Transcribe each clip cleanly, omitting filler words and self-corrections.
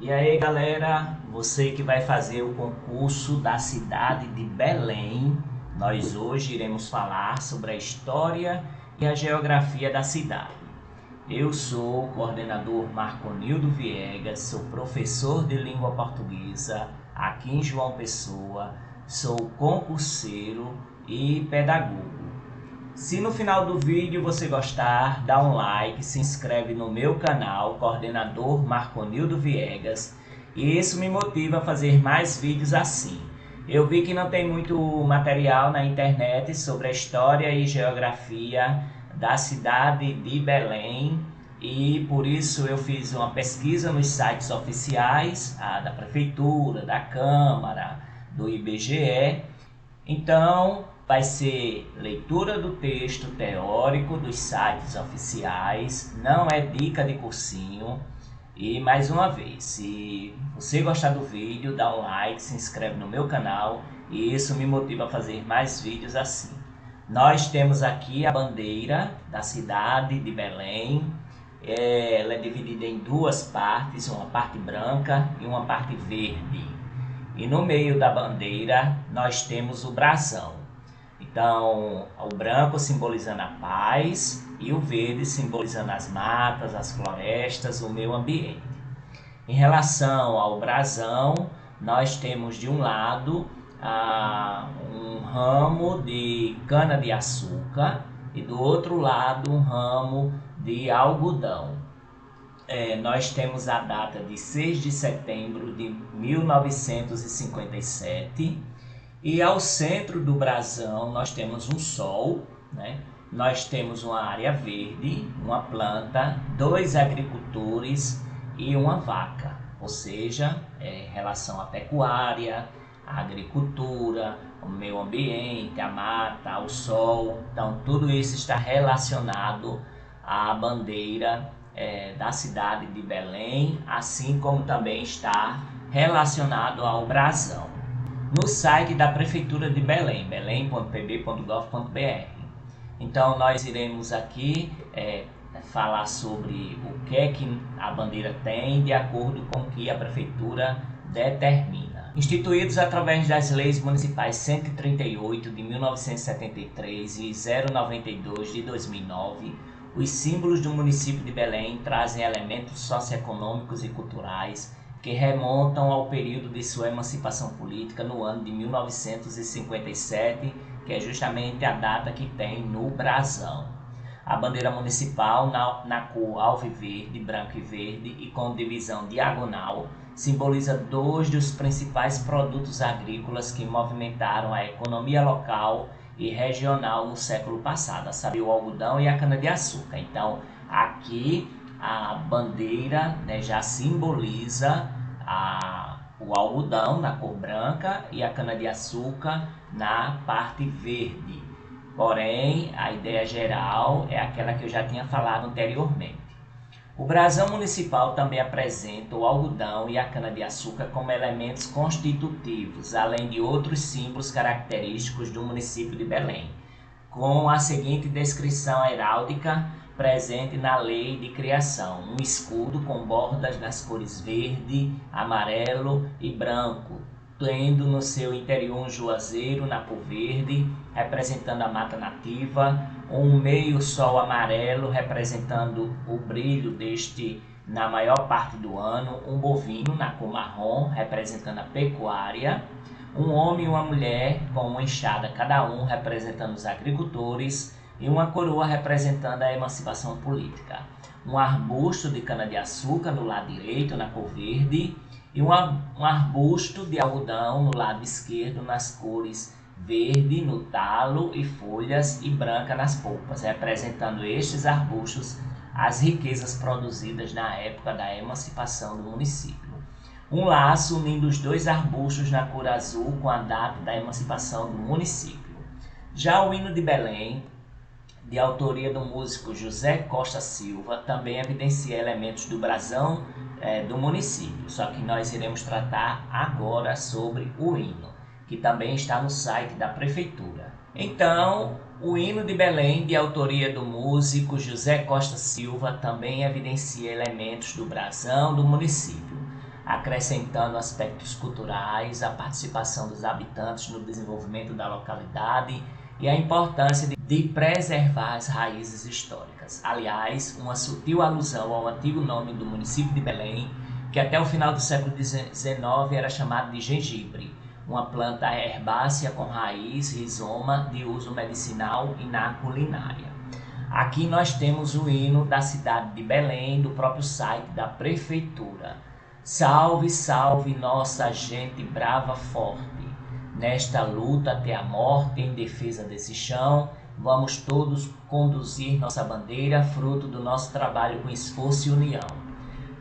E aí galera, você que vai fazer o concurso da cidade de Belém, nós hoje iremos falar sobre a história e a geografia da cidade. Eu sou o coordenador Marconildo Viegas, sou professor de língua portuguesa aqui em João Pessoa, sou concurseiro e pedagogo. Se no final do vídeo você gostar, dá um like, se inscreve no meu canal, coordenador Marconildo Viegas, e isso me motiva a fazer mais vídeos assim. Eu vi que não tem muito material na internet sobre a história e geografia da cidade de Belém, e por isso eu fiz uma pesquisa nos sites oficiais, da Prefeitura, da Câmara, do IBGE. Então, vai ser leitura do texto teórico dos sites oficiais, não é dica de cursinho. E mais uma vez, se você gostar do vídeo, dá um like, se inscreve no meu canal e isso me motiva a fazer mais vídeos assim. Nós temos aqui a bandeira da cidade de Belém. Ela é dividida em duas partes, uma parte branca e uma parte verde. E no meio da bandeira nós temos o brasão. Então, o branco simbolizando a paz e o verde simbolizando as matas, as florestas, o meio ambiente. Em relação ao brasão, nós temos de um lado um ramo de cana-de-açúcar e do outro lado um ramo de algodão. Nós temos a data de 6 de setembro de 1957 e ao centro do brasão nós temos um sol, né? Nós temos uma área verde, uma planta, dois agricultores e uma vaca, ou seja, relação à pecuária, à agricultura, ao meio ambiente, à mata, ao sol. Então tudo isso está relacionado à bandeira da cidade de Belém, assim como também está relacionado ao brasão. No site da Prefeitura de Belém, belém.pb.gov.br. Então nós iremos aqui falar sobre o que é que a bandeira tem de acordo com o que a Prefeitura determina. Instituídos através das leis municipais 138 de 1973 e 092 de 2009, os símbolos do município de Belém trazem elementos socioeconômicos e culturais que remontam ao período de sua emancipação política no ano de 1957, que é justamente a data que tem no brasão. A bandeira municipal, na cor alviverde, branco e verde e com divisão diagonal, simboliza dois dos principais produtos agrícolas que movimentaram a economia local e regional no século passado, a saber, o algodão e a cana-de-açúcar. Então, aqui a bandeira, né, já simboliza o algodão na cor branca e a cana-de-açúcar na parte verde. Porém, a ideia geral é aquela que eu já tinha falado anteriormente. O brasão municipal também apresenta o algodão e a cana-de-açúcar como elementos constitutivos, além de outros símbolos característicos do município de Belém, com a seguinte descrição heráldica presente na lei de criação: um escudo com bordas nas cores verde, amarelo e branco, tendo no seu interior um juazeiro na cor verde, representando a mata nativa, um meio sol amarelo representando o brilho deste na maior parte do ano, um bovino na cor marrom representando a pecuária, um homem e uma mulher com uma enxada cada um representando os agricultores e uma coroa representando a emancipação política. Um arbusto de cana-de-açúcar no lado direito na cor verde e um arbusto de algodão no lado esquerdo nas cores verde no talo e folhas e branca nas polpas, representando estes arbustos as riquezas produzidas na época da emancipação do município. Um laço unindo os dois arbustos na cor azul com a data da emancipação do município. Já o hino de Belém, de autoria do músico José Costa Silva, também evidencia elementos do brasão do município, só que nós iremos tratar agora sobre o hino, que também está no site da Prefeitura. Então, o hino de Belém, de autoria do músico José Costa Silva, também evidencia elementos do brasão do município. acrescentando aspectos culturais, a participação dos habitantes no desenvolvimento da localidade e a importância de preservar as raízes históricas. Aliás, uma sutil alusão ao antigo nome do município de Belém, que até o final do século XIX era chamado de gengibre, uma planta herbácea com raiz, rizoma, de uso medicinal e na culinária. Aqui nós temos o hino da cidade de Belém, do próprio site da prefeitura. Salve, salve nossa gente brava forte, nesta luta até a morte em defesa desse chão, vamos todos conduzir nossa bandeira, fruto do nosso trabalho com esforço e união.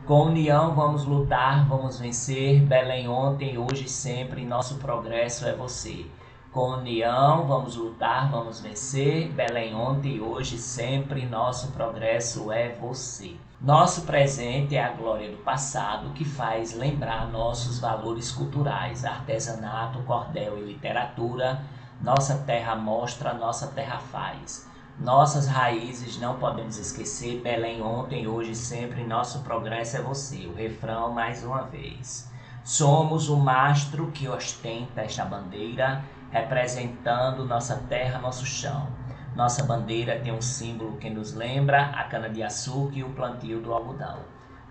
Com união vamos lutar, vamos vencer, Belém ontem, hoje e sempre, nosso progresso é você. Com união vamos lutar, vamos vencer, Belém ontem, hoje e sempre, nosso progresso é você. Nosso presente é a glória do passado que faz lembrar nossos valores culturais, artesanato, cordel e literatura. Nossa terra mostra, nossa terra faz. Nossas raízes não podemos esquecer, Belém ontem, hoje e sempre, nosso progresso é você. O refrão mais uma vez. Somos o mastro que ostenta esta bandeira, representando nossa terra, nosso chão. Nossa bandeira tem um símbolo que nos lembra a cana-de-açúcar e o plantio do algodão.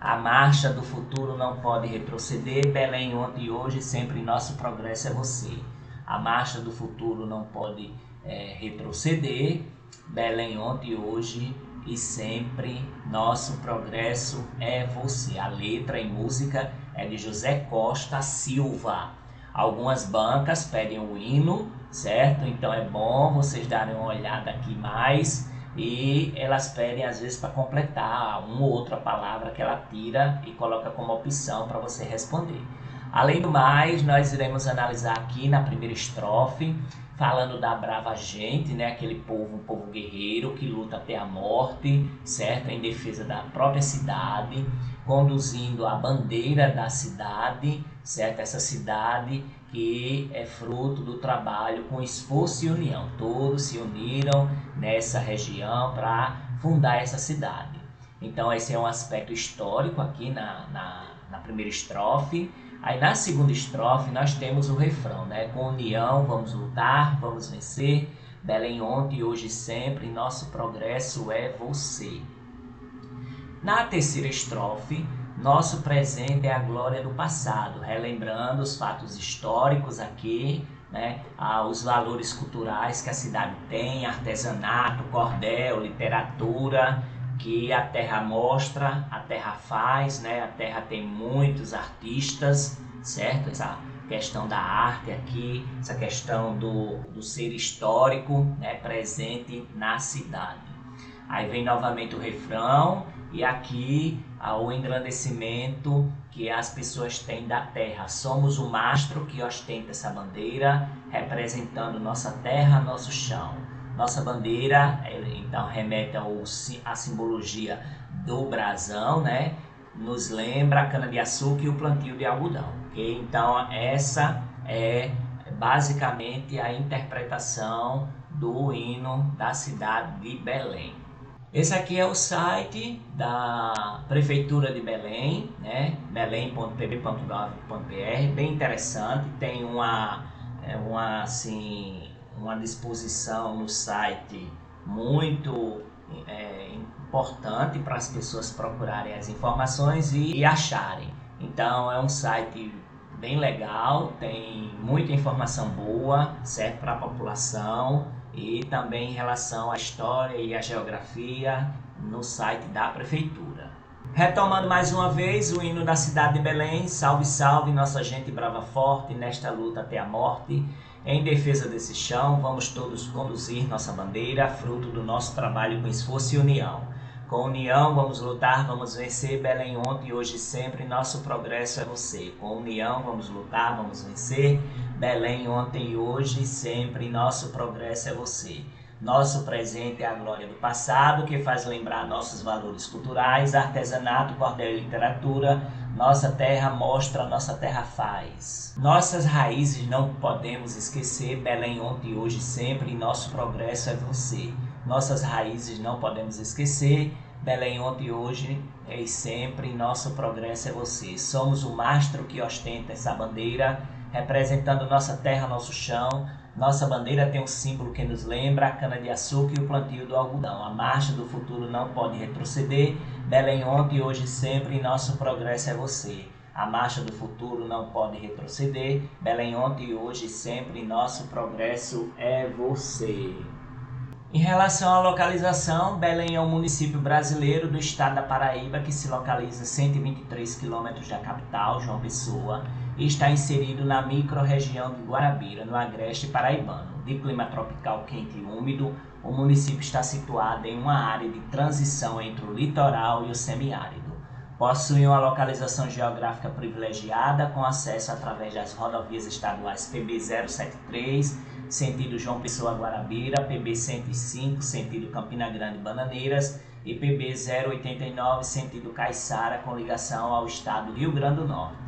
A marcha do futuro não pode retroceder, Belém ontem, hoje e sempre, nosso progresso é você. A marcha do futuro não pode retroceder, Belém ontem, hoje e sempre, nosso progresso é você. A letra e música é de José Costa Silva. Algumas bancas pedem o hino, certo? Então é bom vocês darem uma olhada aqui mais e elas pedem às vezes para completar uma ou outra palavra que ela tira e coloca como opção para você responder. Além do mais, nós iremos analisar aqui na primeira estrofe, falando da brava gente, né? Aquele povo, um povo guerreiro que luta até a morte, certo? Em defesa da própria cidade, conduzindo a bandeira da cidade, certo? Essa cidade que é fruto do trabalho com esforço e união. Todos se uniram nessa região para fundar essa cidade. Então esse é um aspecto histórico aqui na primeira estrofe. Aí na segunda estrofe nós temos o refrão, né? Com união vamos lutar, vamos vencer, Belém ontem, hoje e sempre, nosso progresso é você. Na terceira estrofe, nosso presente é a glória do passado, relembrando os fatos históricos aqui, né? Os valores culturais que a cidade tem, artesanato, cordel, literatura, que a terra mostra, a terra faz, né? A terra tem muitos artistas, certo? Essa questão da arte aqui, essa questão do ser histórico, né? Presente na cidade. Aí vem novamente o refrão e aqui o engrandecimento que as pessoas têm da terra. Somos o mastro que ostenta essa bandeira, representando nossa terra, nosso chão. Nossa bandeira, então, remete à simbologia do brasão, né? Nos lembra a cana-de-açúcar e o plantio de algodão. Okay? Então, essa é basicamente a interpretação do hino da cidade de Belém. Esse aqui é o site da Prefeitura de Belém, né? belém.pb.gov.br, bem interessante, tem uma disposição no site muito importante para as pessoas procurarem as informações e acharem. Então é um site bem legal, tem muita informação boa, certo, para a população e também em relação à história e à geografia no site da prefeitura. Retomando mais uma vez o hino da cidade de Belém, salve, salve, nossa gente brava forte, nesta luta até a morte. Em defesa desse chão, vamos todos conduzir nossa bandeira, fruto do nosso trabalho com esforço e união. Com união vamos lutar, vamos vencer, Belém ontem, hoje e sempre, nosso progresso é você. Com união vamos lutar, vamos vencer, Belém ontem, hoje e sempre, nosso progresso é você. Nosso presente é a glória do passado, que faz lembrar nossos valores culturais, artesanato, cordel e literatura. Nossa terra mostra, nossa terra faz. Nossas raízes não podemos esquecer, Belém ontem, hoje e sempre, nosso progresso é você. Nossas raízes não podemos esquecer, Belém ontem e hoje e sempre, nosso progresso é você. Somos o mastro que ostenta essa bandeira, representando nossa terra, nosso chão. Nossa bandeira tem um símbolo que nos lembra a cana-de-açúcar e o plantio do algodão. A marcha do futuro não pode retroceder. Belém ontem e hoje sempre, nosso progresso é você. A marcha do futuro não pode retroceder. Belém ontem e hoje sempre, nosso progresso é você. Em relação à localização, Belém é um município brasileiro do estado da Paraíba que se localiza a 123 quilômetros da capital, João Pessoa, e está inserido na microrregião de Guarabira, no agreste paraibano. De clima tropical quente e úmido, o município está situado em uma área de transição entre o litoral e o semiárido. Possui uma localização geográfica privilegiada, com acesso através das rodovias estaduais PB 073, sentido João Pessoa Guarabira, PB 105, sentido Campina Grande Bananeiras, e PB 089, sentido Caiçara, com ligação ao estado do Rio Grande do Norte.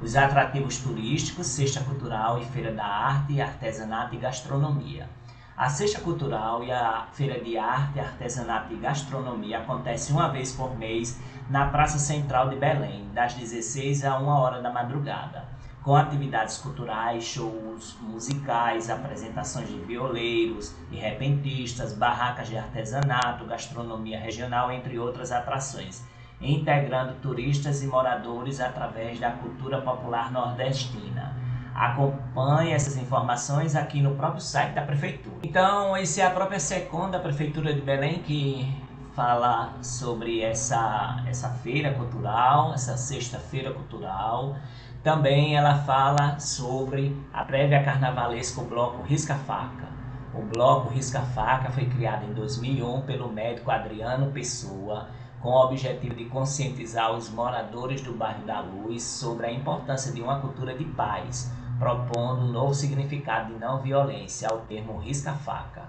Os atrativos turísticos, Cesta Cultural e Feira da Arte, Artesanato e Gastronomia. A Cesta Cultural e a Feira de Arte, Artesanato e Gastronomia acontece uma vez por mês na Praça Central de Belém, das 16 a 1 hora da madrugada, com atividades culturais, shows musicais, apresentações de violeiros e repentistas, barracas de artesanato, gastronomia regional, entre outras atrações, integrando turistas e moradores através da cultura popular nordestina. Acompanhe essas informações aqui no próprio site da Prefeitura. Então, essa é a própria SECOM da Prefeitura de Belém que fala sobre essa feira cultural, essa sexta-feira cultural. Também ela fala sobre a prévia carnavalesca, o Bloco Risca-Faca. O Bloco Risca-Faca foi criado em 2001 pelo médico Adriano Pessoa, com o objetivo de conscientizar os moradores do bairro da Luz sobre a importância de uma cultura de paz, propondo um novo significado de não violência ao termo risca-faca.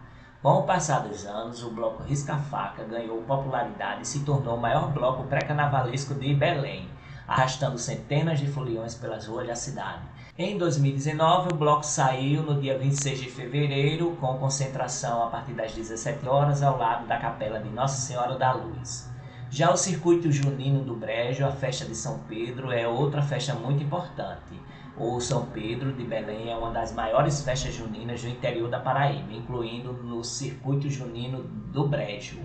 Com o passar dos anos, o Bloco Risca-Faca ganhou popularidade e se tornou o maior bloco pré-carnavalesco de Belém, arrastando centenas de foliões pelas ruas da cidade. Em 2019, o bloco saiu no dia 26 de fevereiro, com concentração a partir das 17 horas ao lado da Capela de Nossa Senhora da Luz. Já o Circuito Junino do Brejo, a festa de São Pedro, é outra festa muito importante. O São Pedro de Belém é uma das maiores festas juninas do interior da Paraíba, incluindo no Circuito Junino do Brejo.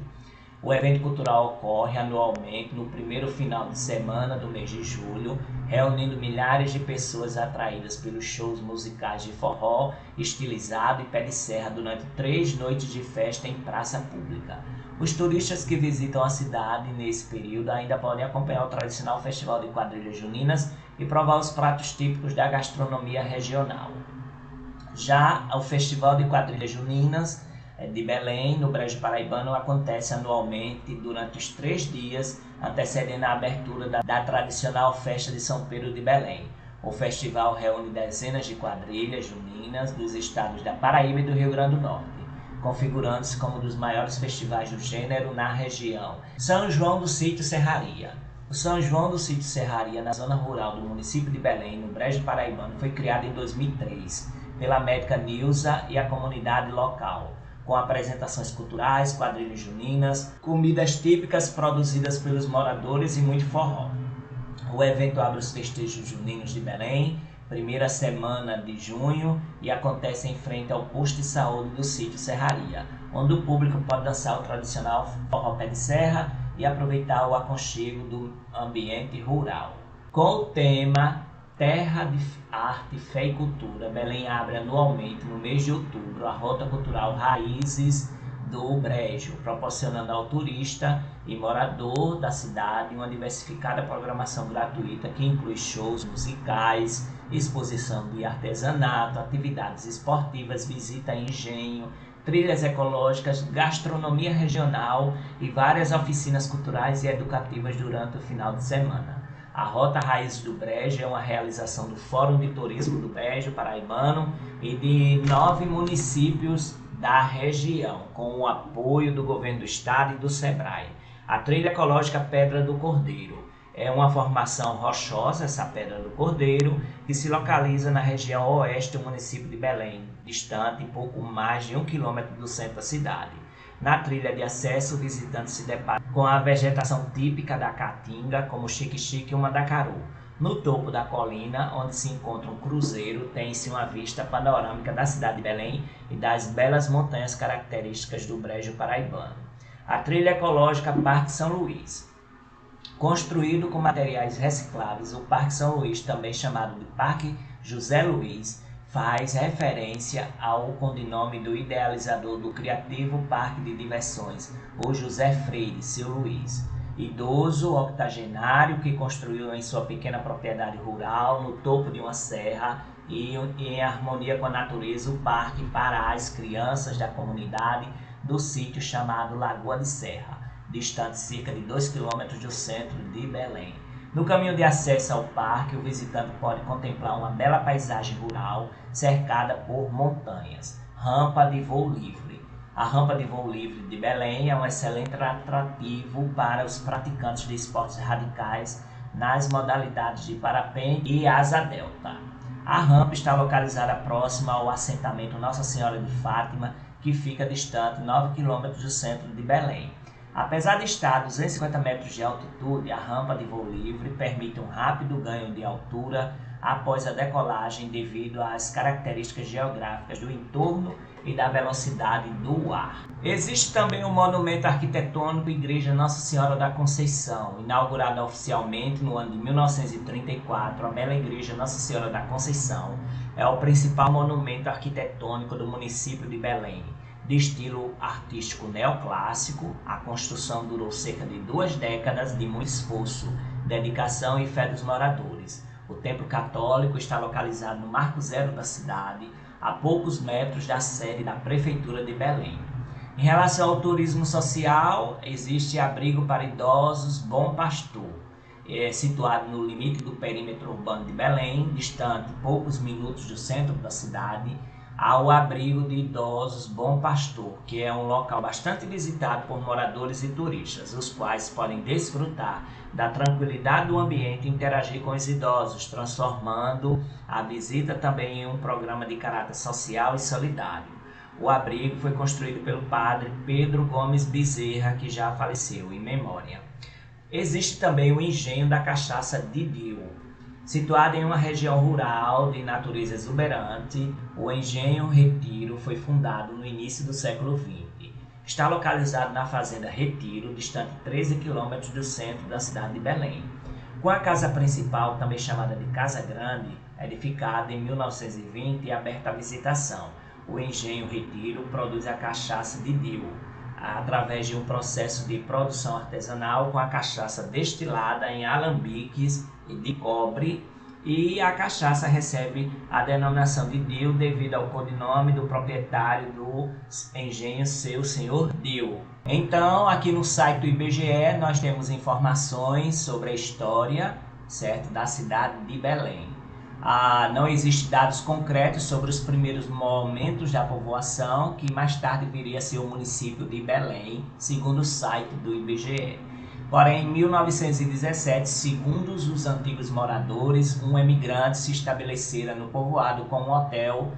O evento cultural ocorre anualmente no primeiro final de semana do mês de julho, reunindo milhares de pessoas atraídas pelos shows musicais de forró, estilizado e pé de serra durante 3 noites de festa em praça pública. Os turistas que visitam a cidade nesse período ainda podem acompanhar o tradicional festival de quadrilhas juninas e provar os pratos típicos da gastronomia regional. Já o Festival de Quadrilhas Juninas de Belém, no Brejo Paraibano, acontece anualmente durante os 3 dias, antecedendo a abertura da tradicional festa de São Pedro de Belém. O festival reúne dezenas de quadrilhas juninas dos estados da Paraíba e do Rio Grande do Norte, configurando-se como um dos maiores festivais do gênero na região. São João do Sítio Serraria. O São João do Sítio Serraria, na zona rural do município de Belém, no Brejo Paraibano, foi criado em 2003 pela médica Nilza e a comunidade local, com apresentações culturais, quadrilhas juninas, comidas típicas produzidas pelos moradores e muito forró. O evento abre os festejos juninos de Belém, primeira semana de junho, e acontece em frente ao posto de saúde do sítio Serraria, onde o público pode dançar o tradicional forró pé de serra e aproveitar o aconchego do ambiente rural. Com o tema Terra de Arte, Fé e Cultura, Belém abre anualmente, no mês de outubro, a Rota Cultural Raízes do Brejo, proporcionando ao turista e morador da cidade uma diversificada programação gratuita que inclui shows musicais, exposição de artesanato, atividades esportivas, visita a engenho, trilhas ecológicas, gastronomia regional e várias oficinas culturais e educativas durante o final de semana. A Rota Raízes do Brejo é uma realização do Fórum de Turismo do Brejo Paraibano e de 9 municípios da região, com o apoio do Governo do Estado e do SEBRAE. A trilha ecológica Pedra do Cordeiro é uma formação rochosa, essa Pedra do Cordeiro, que se localiza na região oeste do município de Belém, distante pouco mais de 1 quilômetro do centro da cidade. Na trilha de acesso, o visitante se depara com a vegetação típica da Caatinga, como o xique-xique e o mandacaru. No topo da colina, onde se encontra um cruzeiro, tem-se uma vista panorâmica da cidade de Belém e das belas montanhas características do Brejo Paraibano. A trilha ecológica Parque São Luís. Construído com materiais recicláveis, o Parque São Luís, também chamado de Parque José Luiz, faz referência ao codinome do idealizador do criativo parque de diversões, o José Freire, seu Luiz, idoso octogenário que construiu em sua pequena propriedade rural, no topo de uma serra e em harmonia com a natureza, o parque para as crianças da comunidade do sítio chamado Lagoa de Serra, distante cerca de 2 km do centro de Belém. No caminho de acesso ao parque, o visitante pode contemplar uma bela paisagem rural cercada por montanhas. Rampa de voo livre. A rampa de voo livre de Belém é um excelente atrativo para os praticantes de esportes radicais nas modalidades de parapente e asa delta. A rampa está localizada próxima ao assentamento Nossa Senhora de Fátima, que fica distante 9 km do centro de Belém. Apesar de estar a 250 metros de altitude, a rampa de voo livre permite um rápido ganho de altura após a decolagem devido às características geográficas do entorno e da velocidade do ar. Existe também o monumento arquitetônico Igreja Nossa Senhora da Conceição, inaugurada oficialmente no ano de 1934. A bela Igreja Nossa Senhora da Conceição é o principal monumento arquitetônico do município de Belém. De estilo artístico neoclássico, a construção durou cerca de 2 décadas de muito esforço, dedicação e fé dos moradores. O templo católico está localizado no Marco Zero da cidade, a poucos metros da sede da Prefeitura de Belém. Em relação ao turismo social, existe abrigo para idosos Bom Pastor, situado no limite do perímetro urbano de Belém, distante poucos minutos do centro da cidade, ao abrigo de idosos Bom Pastor, que é um local bastante visitado por moradores e turistas, os quais podem desfrutar da tranquilidade do ambiente e interagir com os idosos, transformando a visita também em um programa de caráter social e solidário. O abrigo foi construído pelo padre Pedro Gomes Bezerra, que já faleceu, em memória. Existe também o engenho da cachaça Didio. Situado em uma região rural de natureza exuberante, o Engenho Retiro foi fundado no início do século XX. Está localizado na fazenda Retiro, distante 13 km do centro da cidade de Belém. Com a casa principal, também chamada de Casa Grande, edificada em 1920 e aberta à visitação, o Engenho Retiro produz a cachaça Didio, através de um processo de produção artesanal com a cachaça destilada em alambiques de cobre, e a cachaça recebe a denominação de Dio devido ao codinome do proprietário do engenho, seu senhor Dio. Então, aqui no site do IBGE nós temos informações sobre a história, certo, da cidade de Belém. Não existem dados concretos sobre os primeiros momentos da povoação, que mais tarde viria a ser o município de Belém, segundo o site do IBGE. Porém, em 1917, segundo os antigos moradores, um emigrante se estabelecera no povoado com um hotel,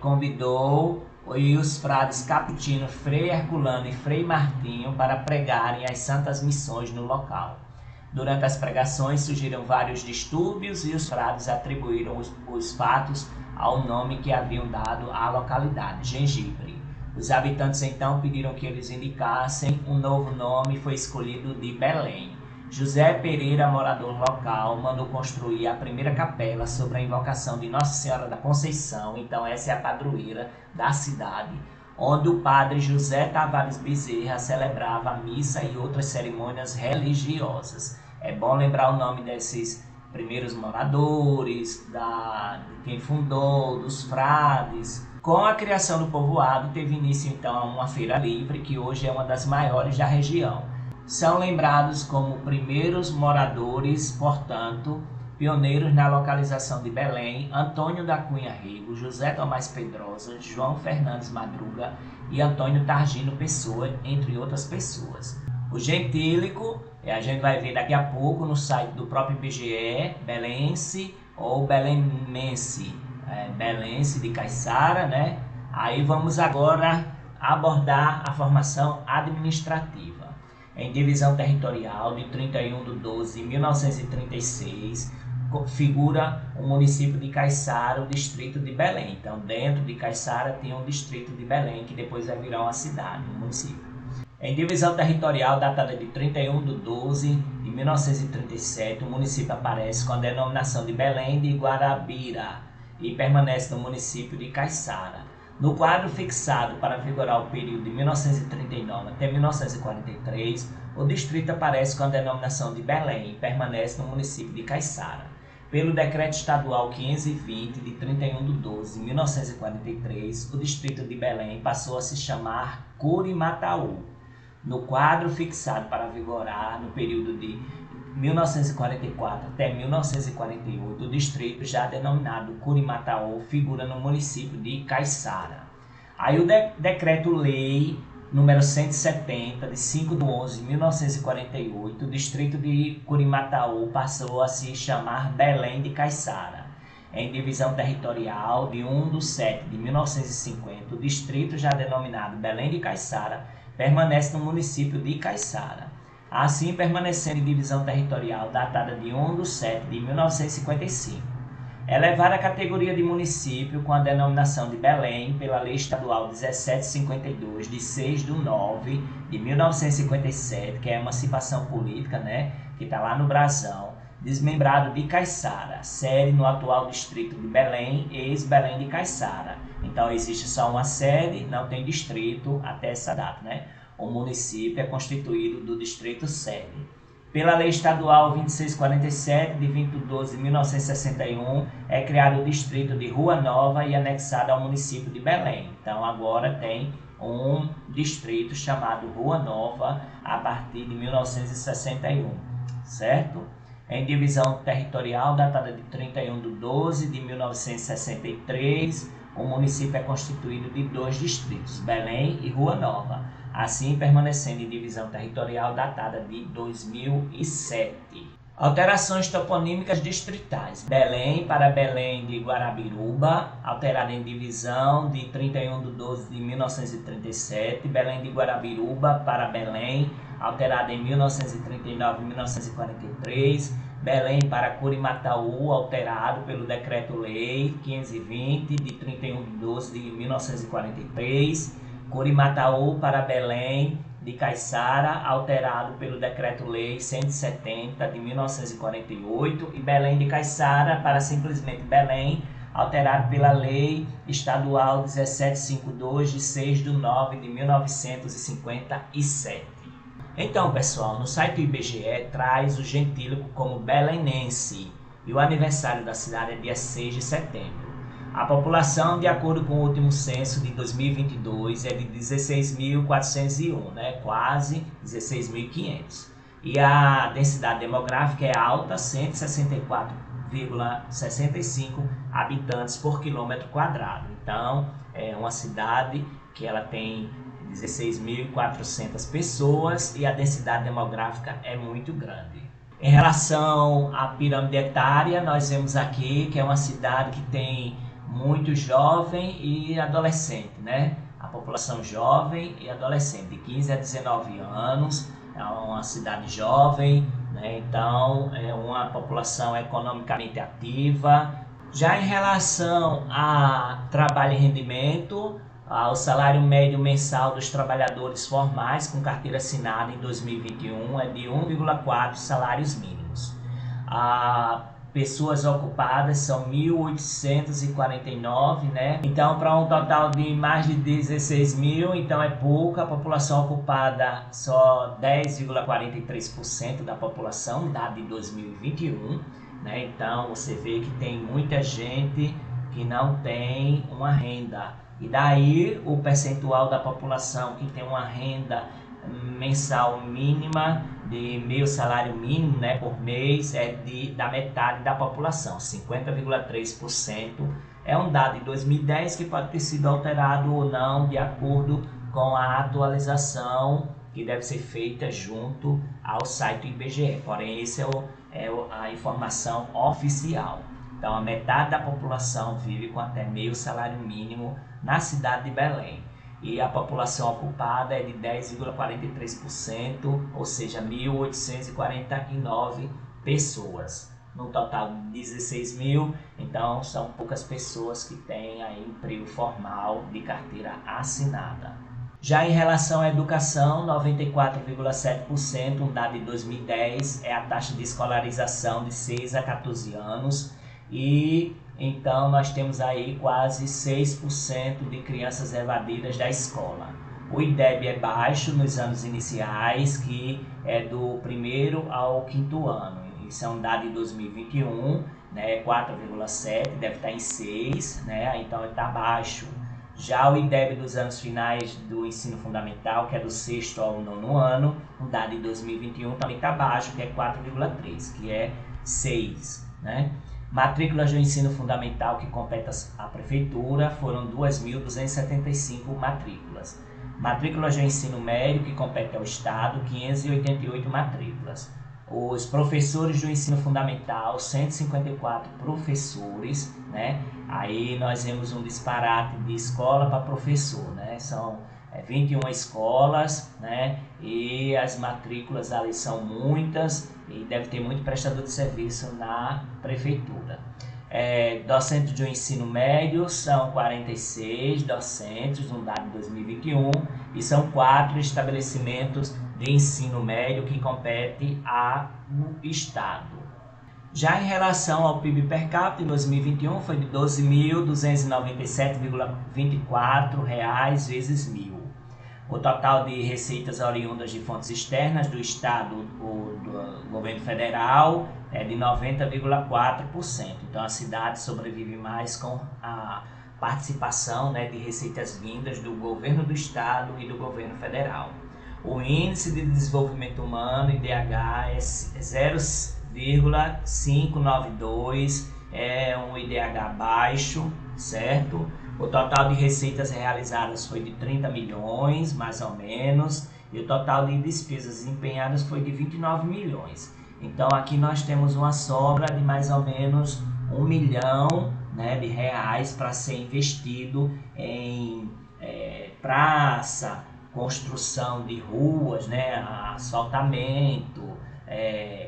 convidou os frades Caputino, Frei Herculano e Frei Martinho para pregarem as santas missões no local. Durante as pregações surgiram vários distúrbios e os frades atribuíram os fatos ao nome que haviam dado à localidade, Gengibre. Os habitantes então pediram que eles indicassem um novo nome e foi escolhido de Belém. José Pereira, morador local, mandou construir a primeira capela sobre a invocação de Nossa Senhora da Conceição, então essa é a padroeira da cidade, onde o padre José Tavares Bezerra celebrava a missa e outras cerimônias religiosas. É bom lembrar o nome desses primeiros moradores, de quem fundou, dos frades. Com a criação do povoado, teve início então uma feira livre, que hoje é uma das maiores da região. São lembrados como primeiros moradores, portanto, pioneiros na localização de Belém, Antônio da Cunha Rego, José Tomás Pedrosa, João Fernandes Madruga e Antônio Targino Pessoa, entre outras pessoas. O gentílico, a gente vai ver daqui a pouco no site do próprio IBGE, belense ou belemense, belense de Caiçara, né? Aí vamos agora abordar a formação administrativa. Em divisão territorial de 31/12/1936, figura o município de Caiçara, o distrito de Belém. Então, dentro de Caiçara tem um distrito de Belém, que depois vai virar uma cidade, um município. Em divisão territorial datada de 31/12/1937, o município aparece com a denominação de Belém de Guarabira e permanece no município de Caiçara. No quadro fixado para vigorar o período de 1939 até 1943, o distrito aparece com a denominação de Belém e permanece no município de Caiçara. Pelo Decreto Estadual 520, de 31/12/1943, o distrito de Belém passou a se chamar Curimataú. No quadro fixado para vigorar no período de 1944 até 1948, o distrito, já denominado Curimataú, figura no município de Caiçara. Aí o Decreto-Lei número 170, de 5/11/1948, o distrito de Curimataú passou a se chamar Belém de Caiçara. Em divisão territorial de 1/7/1950, o distrito, já denominado Belém de Caiçara, permanece no município de Caiçara. Assim, permanecendo em divisão territorial datada de 1/7/1955. Elevada à categoria de município com a denominação de Belém pela Lei Estadual 1752, de 6/9/1957, que é a emancipação política, né, que está lá no brasão, desmembrado de Caiçara, sede no atual distrito de Belém, ex-Belém de Caiçara. Então existe só uma sede, não tem distrito até essa data, né? O município é constituído do distrito sede. Pela Lei Estadual 2647, de 20/12/1961, é criado o distrito de Rua Nova e anexado ao município de Belém. Então agora tem um distrito chamado Rua Nova a partir de 1961, certo? Em divisão territorial datada de 31/12/1963, o município é constituído de 2 distritos, Belém e Rua Nova, assim permanecendo em divisão territorial datada de 2007. Alterações toponímicas distritais. Belém para Belém de Guarabiruba, alterada em divisão de 31/12/1937. Belém de Guarabiruba para Belém, alterada em 1939 e 1943. Belém para Curimataú, alterado pelo Decreto-Lei 520, de 31/12/1943. Curimataú para Belém de Caiçara, alterado pelo Decreto-Lei 170, de 1948. E Belém de Caiçara para simplesmente Belém, alterado pela Lei Estadual 1752, de 6/9/1957. Então, pessoal, no site do IBGE traz o gentílico como belenense e o aniversário da cidade é dia 6 de setembro. A população, de acordo com o último censo de 2022, é de 16.401, né? Quase 16.500. E a densidade demográfica é alta, 164,65 habitantes por quilômetro quadrado. Então, é uma cidade que ela tem 16.400 pessoas e a densidade demográfica é muito grande. Em relação à pirâmide etária, nós vemos aqui que é uma cidade que tem muito jovem e adolescente, né? A população jovem e adolescente, de 15 a 19 anos, é uma cidade jovem, né? Então é uma população economicamente ativa. Já em relação a trabalho e rendimento, o salário médio mensal dos trabalhadores formais com carteira assinada em 2021 é de 1,4 salários mínimos. Pessoas ocupadas são 1.849, né? Então, para um total de mais de 16 mil, então é pouca. A população ocupada, só 10,43% da população, dado de 2021, né? Então, você vê que tem muita gente que não tem uma renda. E daí, o percentual da população que tem uma renda mensal mínima de meio salário mínimo, né, por mês é da metade da população, 50,3%. É um dado de 2010 que pode ter sido alterado ou não de acordo com a atualização que deve ser feita junto ao site do IBGE. Porém, esse é a informação oficial. Então, a metade da população vive com até meio salário mínimo na cidade de Belém. e a população ocupada é de 10,43%, ou seja, 1.849 pessoas. No total, 16 mil, então são poucas pessoas que têm aí emprego formal de carteira assinada. Já em relação à educação, 94,7%, um dado de 2010, é a taxa de escolarização de 6 a 14 anos, e então nós temos aí quase 6% de crianças evadidas da escola. O IDEB é baixo nos anos iniciais, que é do 1º ao 5º ano. Isso é um dado de 2021, né, 4,7, deve estar em 6, né, então está baixo. Já o IDEB dos anos finais do ensino fundamental, que é do 6º ao 9º ano, um dado de 2021 também está baixo, que é 4,3, que é 6, né? Matrículas do ensino fundamental que compete à prefeitura foram 2.275 matrículas. Matrículas do ensino médio que compete ao estado, 588 matrículas. Os professores do ensino fundamental, 154 professores, né? Aí nós vemos um disparate de escola para professor, né? São 21 escolas, né? E as matrículas ali são muitas e deve ter muito prestador de serviço na prefeitura. Docentes do ensino médio são 46 docentes, no dado de 2021, e são 4 estabelecimentos de ensino médio que compete ao estado. Já em relação ao PIB per capita, em 2021 foi de R$ 12.297,24 vezes 1.000. O total de receitas oriundas de fontes externas do Estado ou do governo federal é de 90,4%. Então a cidade sobrevive mais com a participação, né, de receitas vindas do governo do Estado e do governo federal. O Índice de Desenvolvimento Humano, IDH, é 0,592, é um IDH baixo, certo? O total de receitas realizadas foi de 30 milhões, mais ou menos, e o total de despesas empenhadas foi de 29 milhões. Então aqui nós temos uma sobra de mais ou menos 1 milhão, né, de reais para ser investido em praça, construção de ruas, né, asfaltamento,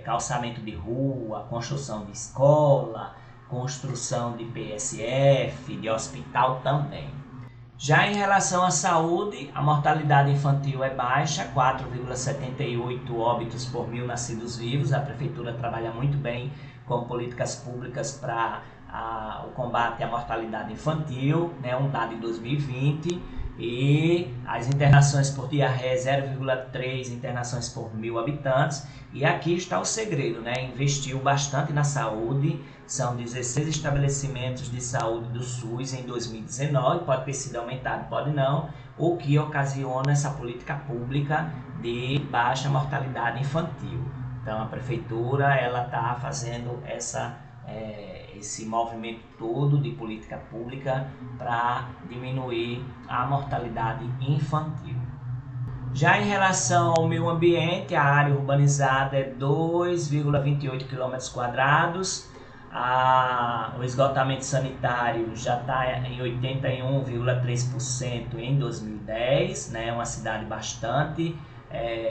calçamento de rua, construção de escola, construção de PSF, de hospital também. Já em relação à saúde, a mortalidade infantil é baixa, 4,78 óbitos por 1.000 nascidos vivos. A prefeitura trabalha muito bem com políticas públicas para o combate à mortalidade infantil, né, um dado de 2020. E as internações por diarreia, 0,3 internações por 1.000 habitantes. E aqui está o segredo, né? Investiu bastante na saúde, são 16 estabelecimentos de saúde do SUS em 2019, pode ter sido aumentado, pode não, o que ocasiona essa política pública de baixa mortalidade infantil. Então a prefeitura está fazendo esse movimento todo de política pública para diminuir a mortalidade infantil. Já em relação ao meio ambiente, a área urbanizada é 2,28 km², o esgotamento sanitário já está em 81,3% em 2010, né? Uma cidade bastante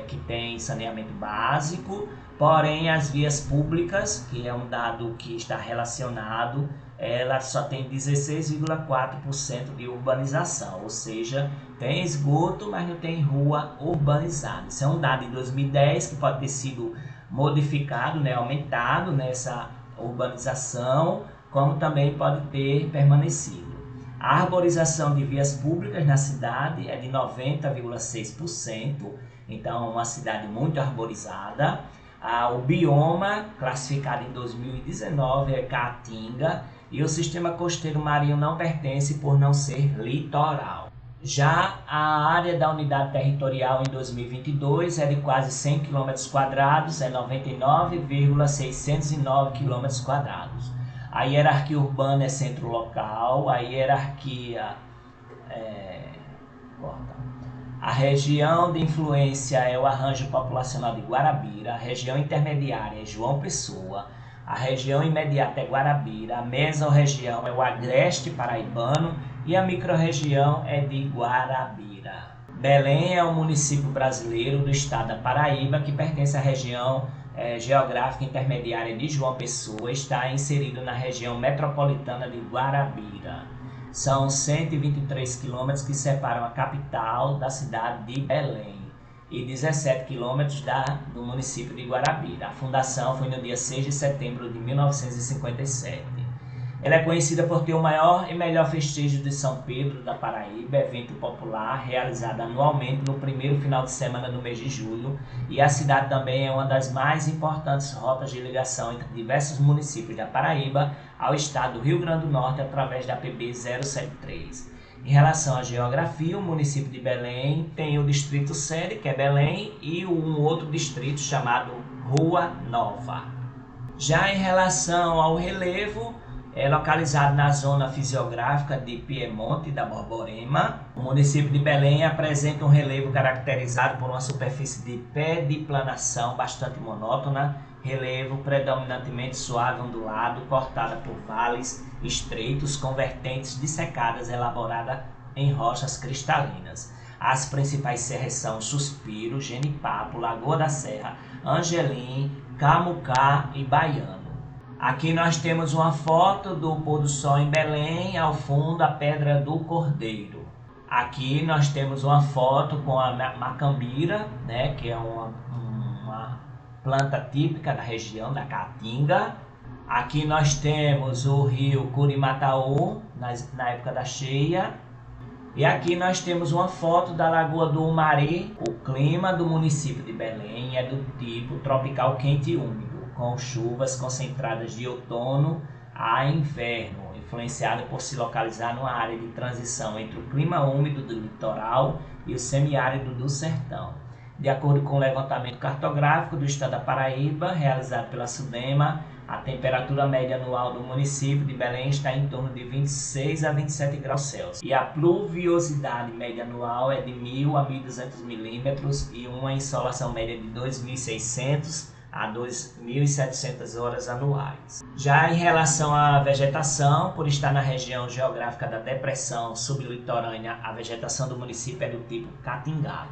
que tem saneamento básico, porém as vias públicas, que é um dado que está relacionado, ela só tem 16,4% de urbanização, ou seja, tem esgoto, mas não tem rua urbanizada. Isso é um dado de 2010 que pode ter sido modificado, né, aumentado nessa urbanização, como também pode ter permanecido. A arborização de vias públicas na cidade é de 90,6%, então uma cidade muito arborizada. O bioma, classificado em 2019, é Caatinga, e o sistema costeiro marinho não pertence por não ser litoral. Já a área da unidade territorial em 2022 é de quase 100 km², é 99,609 km². A hierarquia urbana é centro local, a hierarquia a região de influência é o arranjo populacional de Guarabira, a região intermediária é João Pessoa, a região imediata é Guarabira, a mesorregião é o Agreste Paraibano e a microrregião é de Guarabira. Belém é um município brasileiro do estado da Paraíba que pertence à região geográfica intermediária de João Pessoa, está inserido na região metropolitana de Guarabira. São 123 quilômetros que separam a capital da cidade de Belém e 17 quilômetros do município de Guarabira. A fundação foi no dia 6 de setembro de 1957. Ela é conhecida por ter o maior e melhor festejo de São Pedro da Paraíba, evento popular realizado anualmente no primeiro final de semana do mês de julho, e a cidade também é uma das mais importantes rotas de ligação entre diversos municípios da Paraíba ao estado do Rio Grande do Norte através da PB 073. Em relação à geografia, o município de Belém tem o distrito sede, que é Belém, e um outro distrito chamado Rua Nova. Já em relação ao relevo, é localizado na zona fisiográfica de Piemonte da Borborema. O município de Belém apresenta um relevo caracterizado por uma superfície de pediplanação bastante monótona, relevo predominantemente suave ondulado, cortada por vales estreitos com vertentes dissecadas elaboradas em rochas cristalinas. As principais serras são Suspiro, Genipapo, Lagoa da Serra, Angelim, Camucá e Baiano. Aqui nós temos uma foto do pôr do sol em Belém, ao fundo a Pedra do Cordeiro. Aqui nós temos uma foto com a macambira, né, que é uma planta típica da região da Caatinga. Aqui nós temos o rio Curimataú, na época da cheia. E aqui nós temos uma foto da Lagoa do Umari. O clima do município de Belém é do tipo tropical quente e úmido, com chuvas concentradas de outono a inverno, influenciado por se localizar numa área de transição entre o clima úmido do litoral e o semiárido do sertão. De acordo com o levantamento cartográfico do estado da Paraíba, realizado pela SUDEMA, a temperatura média anual do município de Belém está em torno de 26 a 27 graus Celsius. E a pluviosidade média anual é de 1.000 a 1.200 milímetros e uma insolação média de 2.600 a 2.700 horas anuais. Já em relação à vegetação, por estar na região geográfica da depressão sublitorânea, a vegetação do município é do tipo catingado,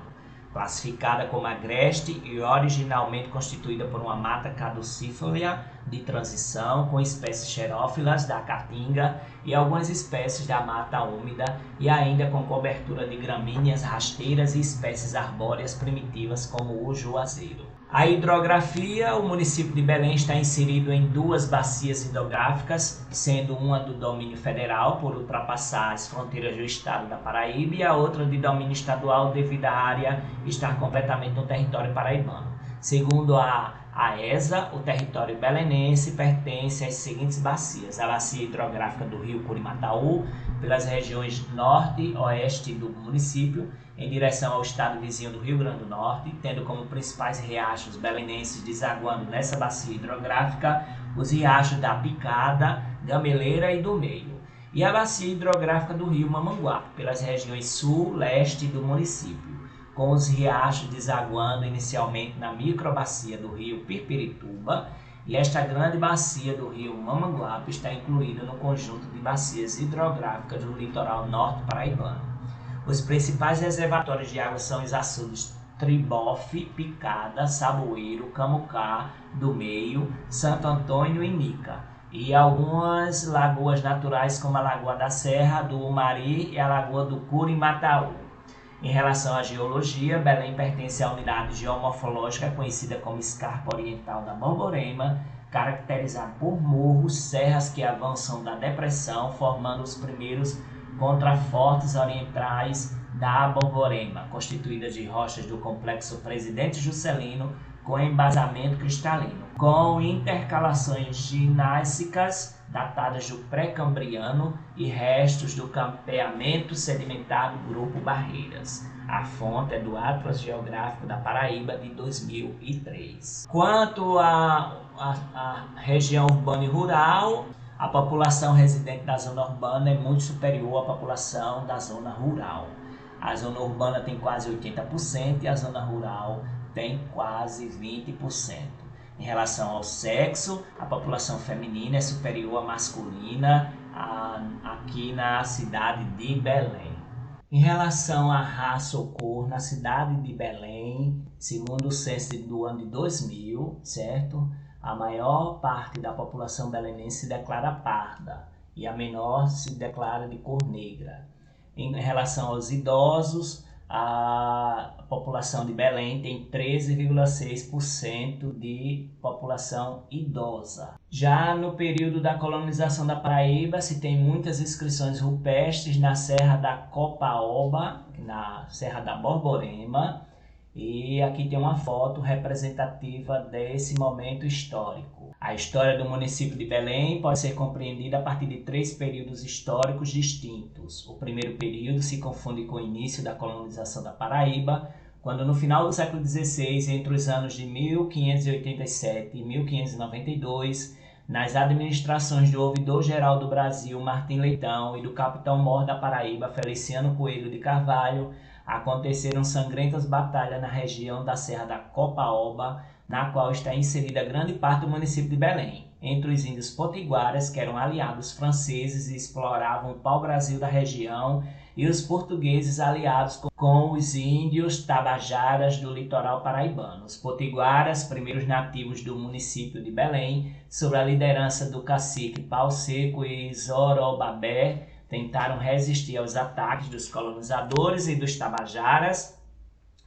classificada como agreste e originalmente constituída por uma mata caducifólia de transição com espécies xerófilas da caatinga e algumas espécies da mata úmida e ainda com cobertura de gramíneas rasteiras e espécies arbóreas primitivas como o juazeiro. A hidrografia, o município de Belém está inserido em duas bacias hidrográficas, sendo uma do domínio federal por ultrapassar as fronteiras do estado da Paraíba e a outra de domínio estadual devido à área estar completamente no território paraibano. Segundo a AESA, o território belenense pertence às seguintes bacias: a bacia hidrográfica do rio Curimataú, pelas regiões norte e oeste do município, em direção ao estado vizinho do Rio Grande do Norte, tendo como principais riachos belenenses desaguando nessa bacia hidrográfica os riachos da Picada, Gameleira e do Meio, e a bacia hidrográfica do rio Mamanguape, pelas regiões sul e leste do município, com os riachos desaguando inicialmente na microbacia do rio Pirpirituba, e esta grande bacia do rio Mamanguape está incluída no conjunto de bacias hidrográficas do litoral norte paraibano. Os principais reservatórios de água são os açudes Tribofe, Picada, Saboeiro, Camucá, do Meio, Santo Antônio e Nica, e algumas lagoas naturais como a Lagoa da Serra, do Umari e a Lagoa do Curimataú. Em relação à geologia, Belém pertence à unidade geomorfológica conhecida como Escarpa Oriental da Borborema, caracterizada por morros, serras que avançam da depressão, formando os primeiros contrafortes orientais da Borborema, constituídas de rochas do complexo Presidente Juscelino com embasamento cristalino, com intercalações ginássicas datadas do pré-cambriano e restos do campeamento sedimentar do Grupo Barreiras. A fonte é do Atlas Geográfico da Paraíba de 2003. Quanto à região urbana e rural, a população residente da zona urbana é muito superior à população da zona rural. A zona urbana tem quase 80% e a zona rural tem quase 20%. Em relação ao sexo, a população feminina é superior à masculina, aqui na cidade de Belém. Em relação à raça ou cor, na cidade de Belém, segundo o censo do ano de 2000, certo? A maior parte da população belenense se declara parda e a menor se declara de cor negra. Em relação aos idosos, a população de Belém tem 13,6% de população idosa. Já no período da colonização da Paraíba, se tem muitas inscrições rupestres na Serra da Copaoba, na Serra da Borborema, e aqui tem uma foto representativa desse momento histórico. A história do município de Belém pode ser compreendida a partir de 3 períodos históricos distintos. O primeiro período se confunde com o início da colonização da Paraíba, quando no final do século XVI, entre os anos de 1587 e 1592, nas administrações do ouvidor-geral do Brasil, Martim Leitão, e do capitão-mor da Paraíba, Feliciano Coelho de Carvalho, aconteceram sangrentas batalhas na região da Serra da Copaoba, na qual está inserida grande parte do município de Belém, entre os índios potiguaras, que eram aliados franceses e exploravam o pau-brasil da região, e os portugueses aliados com os índios tabajaras do litoral paraibano. Os potiguaras, primeiros nativos do município de Belém, sob a liderança do cacique Pau Seco e Zorobabé, tentaram resistir aos ataques dos colonizadores e dos tabajaras,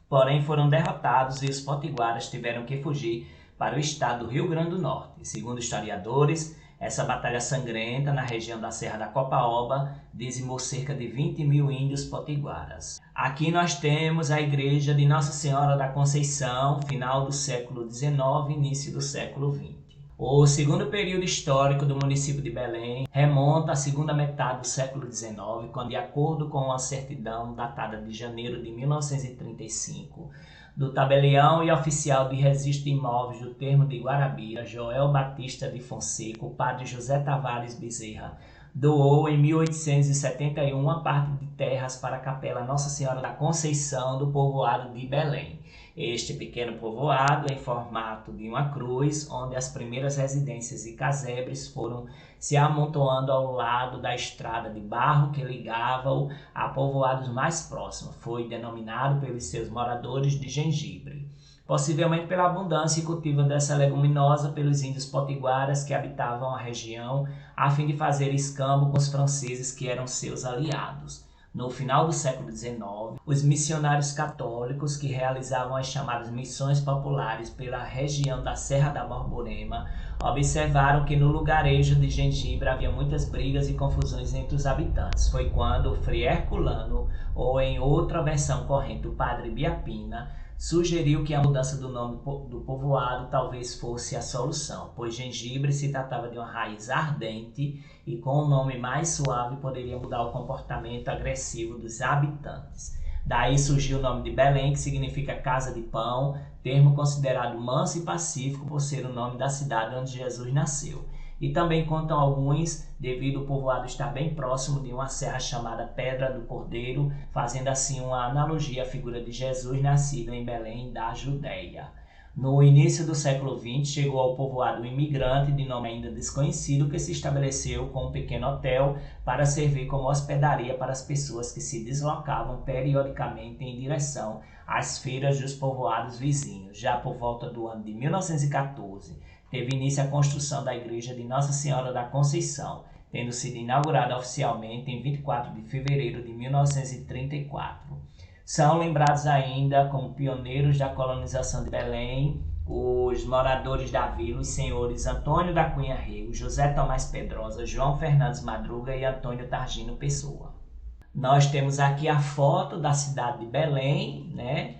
porém foram derrotados e os potiguaras tiveram que fugir para o estado do Rio Grande do Norte. Segundo historiadores, essa batalha sangrenta na região da Serra da Copaoba dizimou cerca de 20 mil índios potiguaras. Aqui nós temos a igreja de Nossa Senhora da Conceição, final do século XIX, início do século XX. O segundo período histórico do município de Belém remonta à segunda metade do século XIX, quando, de acordo com a certidão datada de janeiro de 1935, do tabelião e oficial de registro de imóveis do termo de Guarabira, Joel Batista de Fonseca, o padre José Tavares Bezerra, doou em 1871 uma parte de terras para a capela Nossa Senhora da Conceição do povoado de Belém. Este pequeno povoado em formato de uma cruz, onde as primeiras residências e casebres foram se amontoando ao lado da estrada de barro que ligava-o a povoados mais próximos. Foi denominado pelos seus moradores de gengibre, possivelmente pela abundância e cultivo dessa leguminosa pelos índios potiguaras que habitavam a região, a fim de fazer escambo com os franceses que eram seus aliados. No final do século XIX, os missionários católicos que realizavam as chamadas missões populares pela região da Serra da Borborema observaram que no lugarejo de Gengibre havia muitas brigas e confusões entre os habitantes. Foi quando o Frei Herculano, ou em outra versão corrente o Padre Biapina, sugeriu que a mudança do nome do povoado talvez fosse a solução, pois gengibre se tratava de uma raiz ardente e com um nome mais suave poderia mudar o comportamento agressivo dos habitantes. Daí surgiu o nome de Belém, que significa casa de pão, termo considerado manso e pacífico por ser o nome da cidade onde Jesus nasceu. E também contam alguns, devido ao povoado estar bem próximo de uma serra chamada Pedra do Cordeiro, fazendo assim uma analogia à figura de Jesus nascido em Belém da Judéia. No início do século XX, chegou ao povoado um imigrante de nome ainda desconhecido que se estabeleceu com um pequeno hotel para servir como hospedaria para as pessoas que se deslocavam periodicamente em direção às feiras dos povoados vizinhos. Já por volta do ano de 1914, teve início a construção da igreja de Nossa Senhora da Conceição, tendo sido inaugurada oficialmente em 24 de fevereiro de 1934. São lembrados ainda como pioneiros da colonização de Belém os moradores da vila, os senhores Antônio da Cunha Rego, José Tomás Pedrosa, João Fernandes Madruga e Antônio Targino Pessoa. Nós temos aqui a foto da cidade de Belém, né,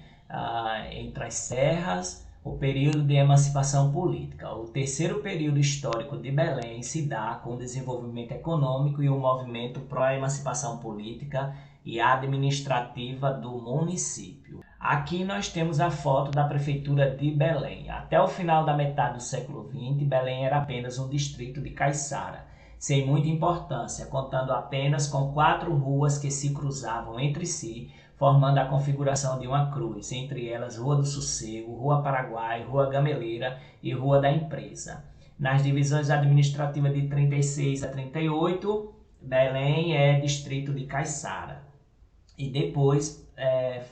entre as serras, o período de emancipação política. O terceiro período histórico de Belém se dá com o desenvolvimento econômico e o movimento pró-emancipação política e administrativa do município. Aqui nós temos a foto da prefeitura de Belém. Até o final da metade do século XX, Belém era apenas um distrito de Caiçara, sem muita importância, contando apenas com 4 ruas que se cruzavam entre si, formando a configuração de uma cruz, entre elas Rua do Sossego, Rua Paraguai, Rua Gameleira e Rua da Empresa. Nas divisões administrativas de 36 a 38, Belém é distrito de Caiçara e depois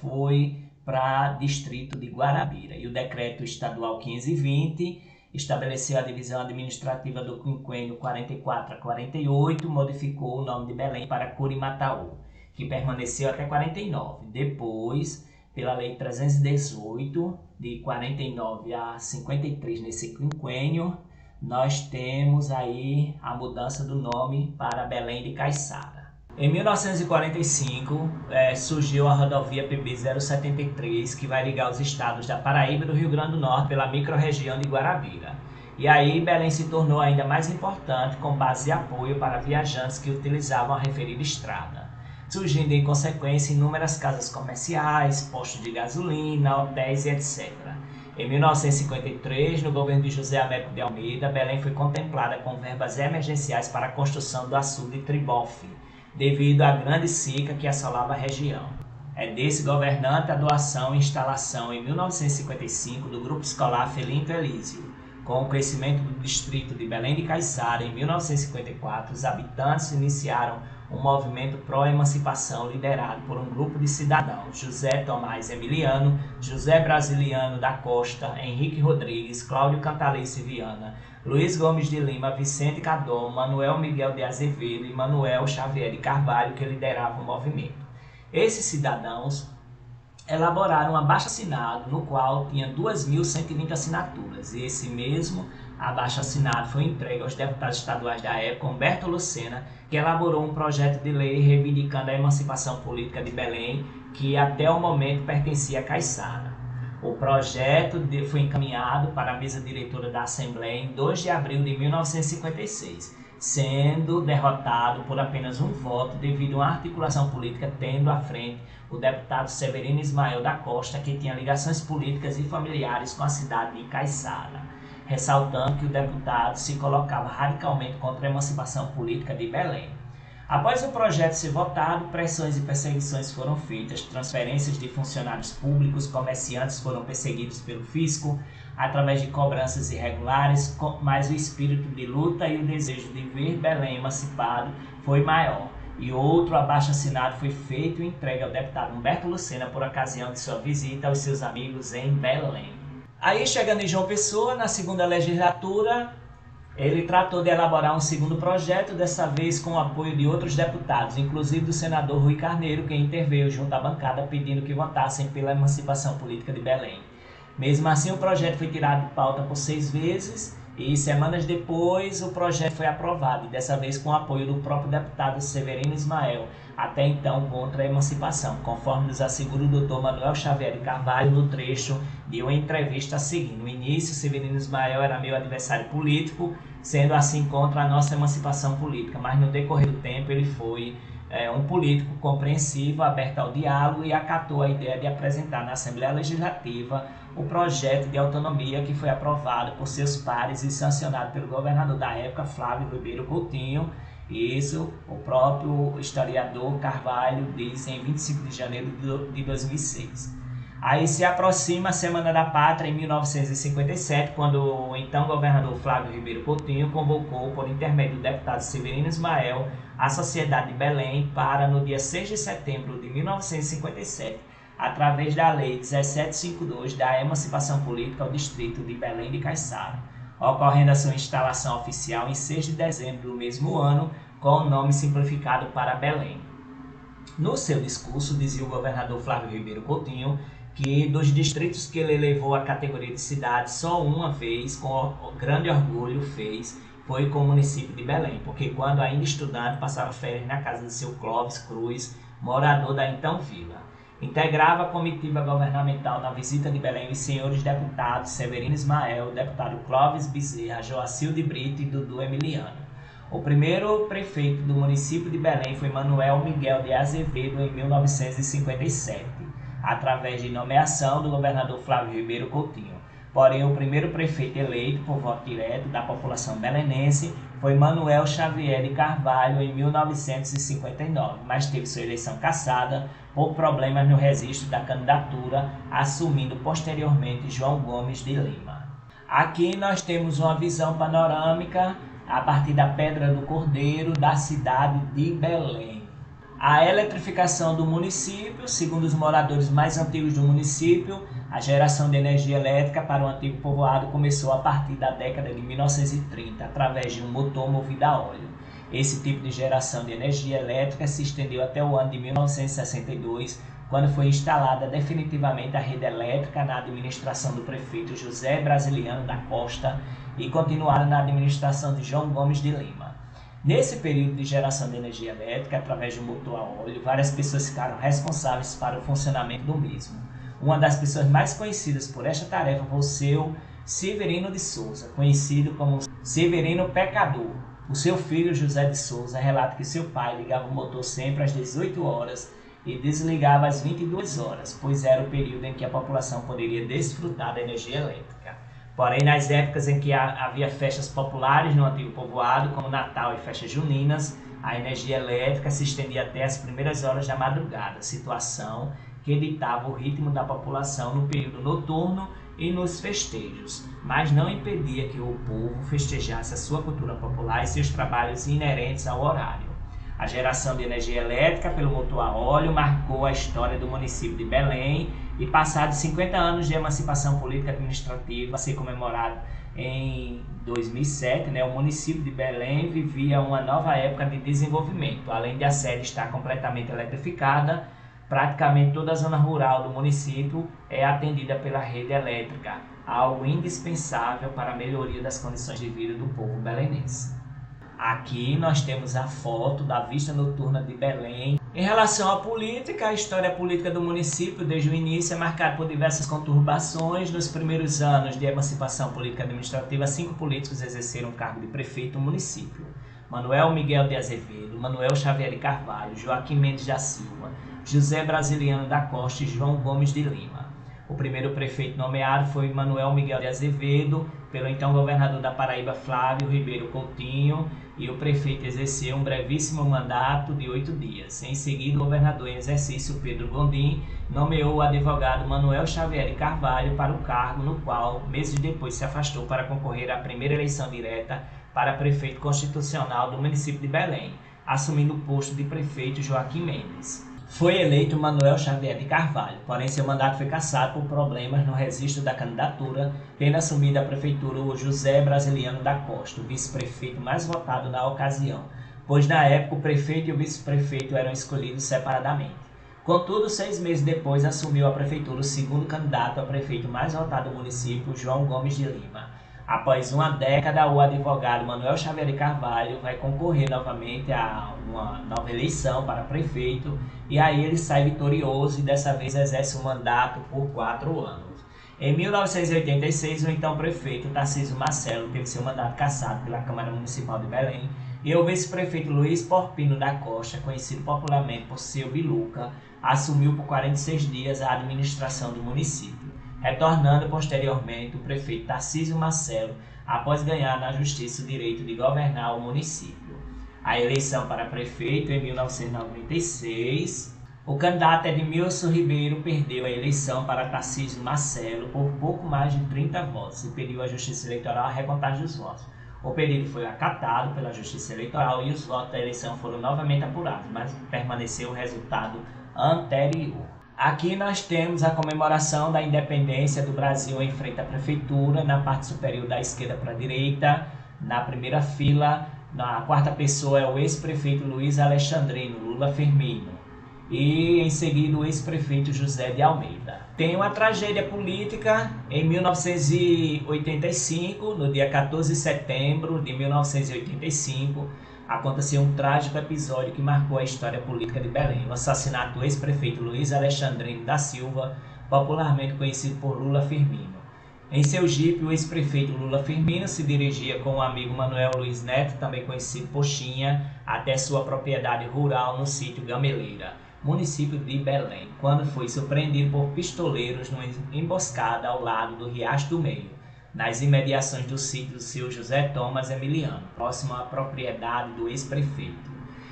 foi para distrito de Guarabira. E o decreto estadual 1520 estabeleceu a divisão administrativa do quinquênio 44 a 48, modificou o nome de Belém para Curimataú, que permaneceu até 49. Depois, pela Lei 318, de 49 a 53 nesse quinquênio, nós temos aí a mudança do nome para Belém de Caiçara. Em 1945, surgiu a rodovia PB-073, que vai ligar os estados da Paraíba e do Rio Grande do Norte pela microrregião de Guarabira. E aí Belém se tornou ainda mais importante com base de apoio para viajantes que utilizavam a referida estrada, surgindo em consequência inúmeras casas comerciais, postos de gasolina, hotéis e etc. Em 1953, no governo de José Américo de Almeida, Belém foi contemplada com verbas emergenciais para a construção do açude Tribofe, devido à grande seca que assolava a região. É desse governante a doação e instalação em 1955 do Grupo Escolar Felinto Elísio. Com o crescimento do distrito de Belém de Caiçara, em 1954, os habitantes iniciaram um movimento pró-emancipação liderado por um grupo de cidadãos: José Tomás Emiliano, José Brasiliano da Costa, Henrique Rodrigues, Cláudio Cantalice Viana, Luiz Gomes de Lima, Vicente Cadom, Manuel Miguel de Azevedo e Manuel Xavier de Carvalho, que lideravam o movimento. Esses cidadãos elaboraram um abaixo-assinado no qual tinha 2.120 assinaturas, e esse mesmo abaixo-assinado foi entregue aos deputados estaduais da época, Humberto Lucena, que elaborou um projeto de lei reivindicando a emancipação política de Belém, que até o momento pertencia a Caiçara. O projeto foi encaminhado para a mesa diretora da Assembleia em 2 de abril de 1956, sendo derrotado por apenas um voto devido a uma articulação política tendo à frente o deputado Severino Ismael da Costa, que tinha ligações políticas e familiares com a cidade de Caiçara, ressaltando que o deputado se colocava radicalmente contra a emancipação política de Belém. Após o projeto ser votado, pressões e perseguições foram feitas, transferências de funcionários públicos, comerciantes foram perseguidos pelo fisco através de cobranças irregulares, mas o espírito de luta e o desejo de ver Belém emancipado foi maior. E outro abaixo-assinado foi feito e entregue ao deputado Humberto Lucena por ocasião de sua visita aos seus amigos em Belém. Aí, chegando em João Pessoa, na segunda legislatura, ele tratou de elaborar um segundo projeto, dessa vez com o apoio de outros deputados, inclusive do senador Rui Carneiro, que interveio junto à bancada pedindo que votassem pela emancipação política de Belém. Mesmo assim, o projeto foi tirado de pauta por 6 vezes e semanas depois o projeto foi aprovado, e dessa vez com o apoio do próprio deputado Severino Ismael, até então contra a emancipação, conforme nos assegura o Dr. Manuel Xavier de Carvalho no trecho de uma entrevista a seguir. No início, Severino Ismael era meu adversário político, sendo assim contra a nossa emancipação política, mas no decorrer do tempo ele foi um político compreensivo, aberto ao diálogo, e acatou a ideia de apresentar na Assembleia Legislativa o projeto de autonomia que foi aprovado por seus pares e sancionado pelo governador da época, Flávio Ribeiro Coutinho. Isso o próprio historiador Carvalho diz em 25 de janeiro de 2006. Aí se aproxima a Semana da Pátria em 1957, quando o então governador Flávio Ribeiro Coutinho convocou, por intermédio do deputado Severino Ismael, a sociedade de Belém para, no dia 6 de setembro de 1957, através da Lei 1752 da Emancipação Política ao Distrito de Belém de Caiçara, ocorrendo a sua instalação oficial em 6 de dezembro do mesmo ano, com o nome simplificado para Belém. No seu discurso, dizia o governador Flávio Ribeiro Coutinho que dos distritos que ele elevou à categoria de cidade, só uma vez, com grande orgulho, foi com o município de Belém, porque quando ainda estudante passava férias na casa de seu Clóvis Cruz, morador da então vila. Integrava a comitiva governamental na visita de Belém os senhores deputados Severino Ismael, deputado Clóvis Bezerra, Joacil de Brito e Dudu Emiliano. O primeiro prefeito do município de Belém foi Manuel Miguel de Azevedo em 1957, através de nomeação do governador Flávio Ribeiro Coutinho. Porém, o primeiro prefeito eleito por voto direto da população belenense foi Manuel Xavier de Carvalho em 1959, mas teve sua eleição cassada por problemas no registro da candidatura, assumindo posteriormente João Gomes de Lima. Aqui nós temos uma visão panorâmica a partir da Pedra do Cordeiro, da cidade de Belém. A eletrificação do município, segundo os moradores mais antigos do município, a geração de energia elétrica para o antigo povoado começou a partir da década de 1930, através de um motor movido a óleo. Esse tipo de geração de energia elétrica se estendeu até o ano de 1962, quando foi instalada definitivamente a rede elétrica na administração do prefeito José Brasiliano da Costa e continuada na administração de João Gomes de Lima. Nesse período de geração de energia elétrica, através de um motor a óleo, várias pessoas ficaram responsáveis para o funcionamento do mesmo. Uma das pessoas mais conhecidas por esta tarefa foi o seu Severino de Souza, conhecido como Severino Pecador. O seu filho, José de Souza, relata que seu pai ligava o motor sempre às 18 horas e desligava às 22 horas, pois era o período em que a população poderia desfrutar da energia elétrica. Porém, nas épocas em que havia festas populares no antigo povoado, como Natal e festas juninas, a energia elétrica se estendia até as primeiras horas da madrugada, situação que ditava o ritmo da população no período noturno e nos festejos, mas não impedia que o povo festejasse a sua cultura popular e seus trabalhos inerentes ao horário. A geração de energia elétrica pelo motor a óleo marcou a história do município de Belém e, passados 50 anos de emancipação política e administrativa a ser comemorado em 2007, o município de Belém vivia uma nova época de desenvolvimento. Além de a sede estar completamente eletrificada, praticamente toda a zona rural do município é atendida pela rede elétrica, algo indispensável para a melhoria das condições de vida do povo belenense. Aqui nós temos a foto da vista noturna de Belém. Em relação à política, a história política do município desde o início é marcada por diversas conturbações. Nos primeiros anos de emancipação política administrativa, 5 políticos exerceram o cargo de prefeito do município: Manuel Miguel de Azevedo, Manuel Xavier de Carvalho, Joaquim Mendes da Silva, José Brasiliano da Costa e João Gomes de Lima. O primeiro prefeito nomeado foi Manuel Miguel de Azevedo, pelo então governador da Paraíba, Flávio Ribeiro Coutinho, e o prefeito exerceu um brevíssimo mandato de 8 dias. Em seguida, o governador em exercício, Pedro Gondim, nomeou o advogado Manuel Xavier de Carvalho para o cargo, no qual, meses depois, se afastou para concorrer à primeira eleição direta para prefeito constitucional do município de Belém, assumindo o posto de prefeito Joaquim Mendes. Foi eleito Manuel Xavier de Carvalho, porém seu mandato foi cassado por problemas no registro da candidatura, tendo assumido a prefeitura o José Brasiliano da Costa, o vice-prefeito mais votado na ocasião, pois na época o prefeito e o vice-prefeito eram escolhidos separadamente. Contudo, 6 meses depois assumiu a prefeitura o segundo candidato a prefeito mais votado do município, João Gomes de Lima. Após uma década, o advogado Manuel Xavier de Carvalho vai concorrer novamente a uma nova eleição para prefeito e aí ele sai vitorioso e dessa vez exerce o mandato por 4 anos. Em 1986, o então prefeito Tarcísio Marcelo teve seu mandato cassado pela Câmara Municipal de Belém e o vice-prefeito Luiz Porpino da Costa, conhecido popularmente por seu Biluca, assumiu por 46 dias a administração do município, retornando posteriormente o prefeito Tarcísio Marcelo após ganhar na justiça o direito de governar o município. A eleição para prefeito em 1996, o candidato Edmilson Ribeiro perdeu a eleição para Tarcísio Marcelo por pouco mais de 30 votos e pediu à Justiça Eleitoral a recontagem dos votos. O pedido foi acatado pela Justiça Eleitoral e os votos da eleição foram novamente apurados, mas permaneceu o resultado anterior. Aqui nós temos a comemoração da independência do Brasil em frente à prefeitura, na parte superior da esquerda para a direita, na primeira fila, na quarta pessoa é o ex-prefeito Luiz Alexandrino Lula Firmino e em seguida o ex-prefeito José de Almeida. Tem uma tragédia política em 1985, no dia 14 de setembro de 1985, aconteceu um trágico episódio que marcou a história política de Belém, o assassinato do ex-prefeito Luiz Alexandrino da Silva, popularmente conhecido por Lula Firmino. Em seu jipe, o ex-prefeito Lula Firmino se dirigia com o amigo Manuel Luiz Neto, também conhecido por Chinha, até sua propriedade rural no sítio Gameleira, município de Belém, quando foi surpreendido por pistoleiros numa emboscada ao lado do Riacho do Meio, nas imediações do sítio do seu José Thomas Emiliano, próximo à propriedade do ex-prefeito.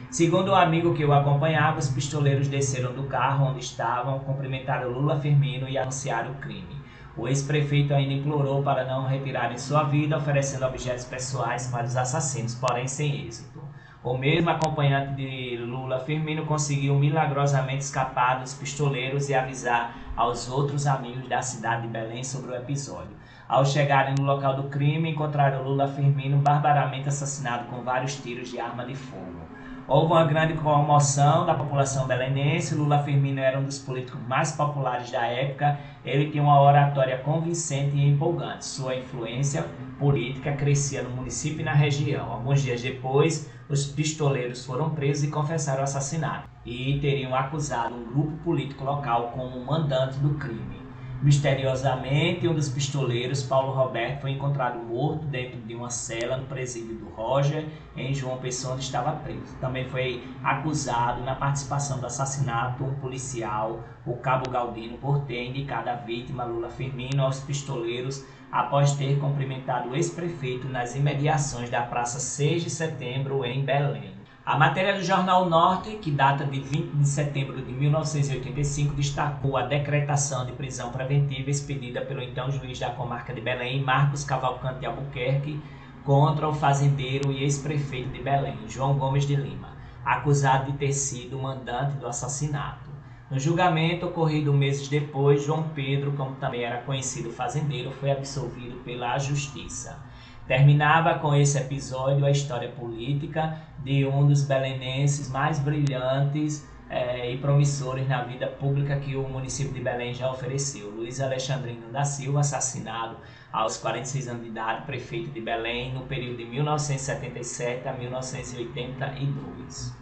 Segundo o amigo que o acompanhava, os pistoleiros desceram do carro onde estavam, cumprimentaram Lula Firmino e anunciaram o crime. O ex-prefeito ainda implorou para não retirarem sua vida, oferecendo objetos pessoais para os assassinos, porém sem êxito. O mesmo acompanhante de Lula, Firmino, conseguiu milagrosamente escapar dos pistoleiros e avisar aos outros amigos da cidade de Belém sobre o episódio. Ao chegarem no local do crime, encontraram Lula Firmino barbaramente assassinado com vários tiros de arma de fogo. Houve uma grande comoção da população belenense. Lula Firmino era um dos políticos mais populares da época. Ele tinha uma oratória convincente e empolgante. Sua influência política crescia no município e na região. Alguns dias depois, os pistoleiros foram presos e confessaram o assassinato, e teriam acusado um grupo político local como mandante do crime. Misteriosamente, um dos pistoleiros, Paulo Roberto, foi encontrado morto dentro de uma cela no presídio do Roger, em João Pessoa, onde estava preso. Também foi acusado na participação do assassinato um policial, o Cabo Galdino, por ter indicado a vítima, Lula Firmino, aos pistoleiros após ter cumprimentado o ex-prefeito nas imediações da Praça 6 de Setembro, em Belém. A matéria do Jornal Norte, que data de 20 de setembro de 1985, destacou a decretação de prisão preventiva expedida pelo então juiz da comarca de Belém, Marcos Cavalcante de Albuquerque, contra o fazendeiro e ex-prefeito de Belém, João Gomes de Lima, acusado de ter sido o mandante do assassinato. No julgamento ocorrido meses depois, João Pedro, como também era conhecido fazendeiro, foi absolvido pela Justiça. Terminava com esse episódio a história política de um dos belenenses mais brilhantes e promissores na vida pública que o município de Belém já ofereceu. Luiz Alexandrino da Silva, assassinado aos 46 anos de idade, prefeito de Belém, no período de 1977 a 1982.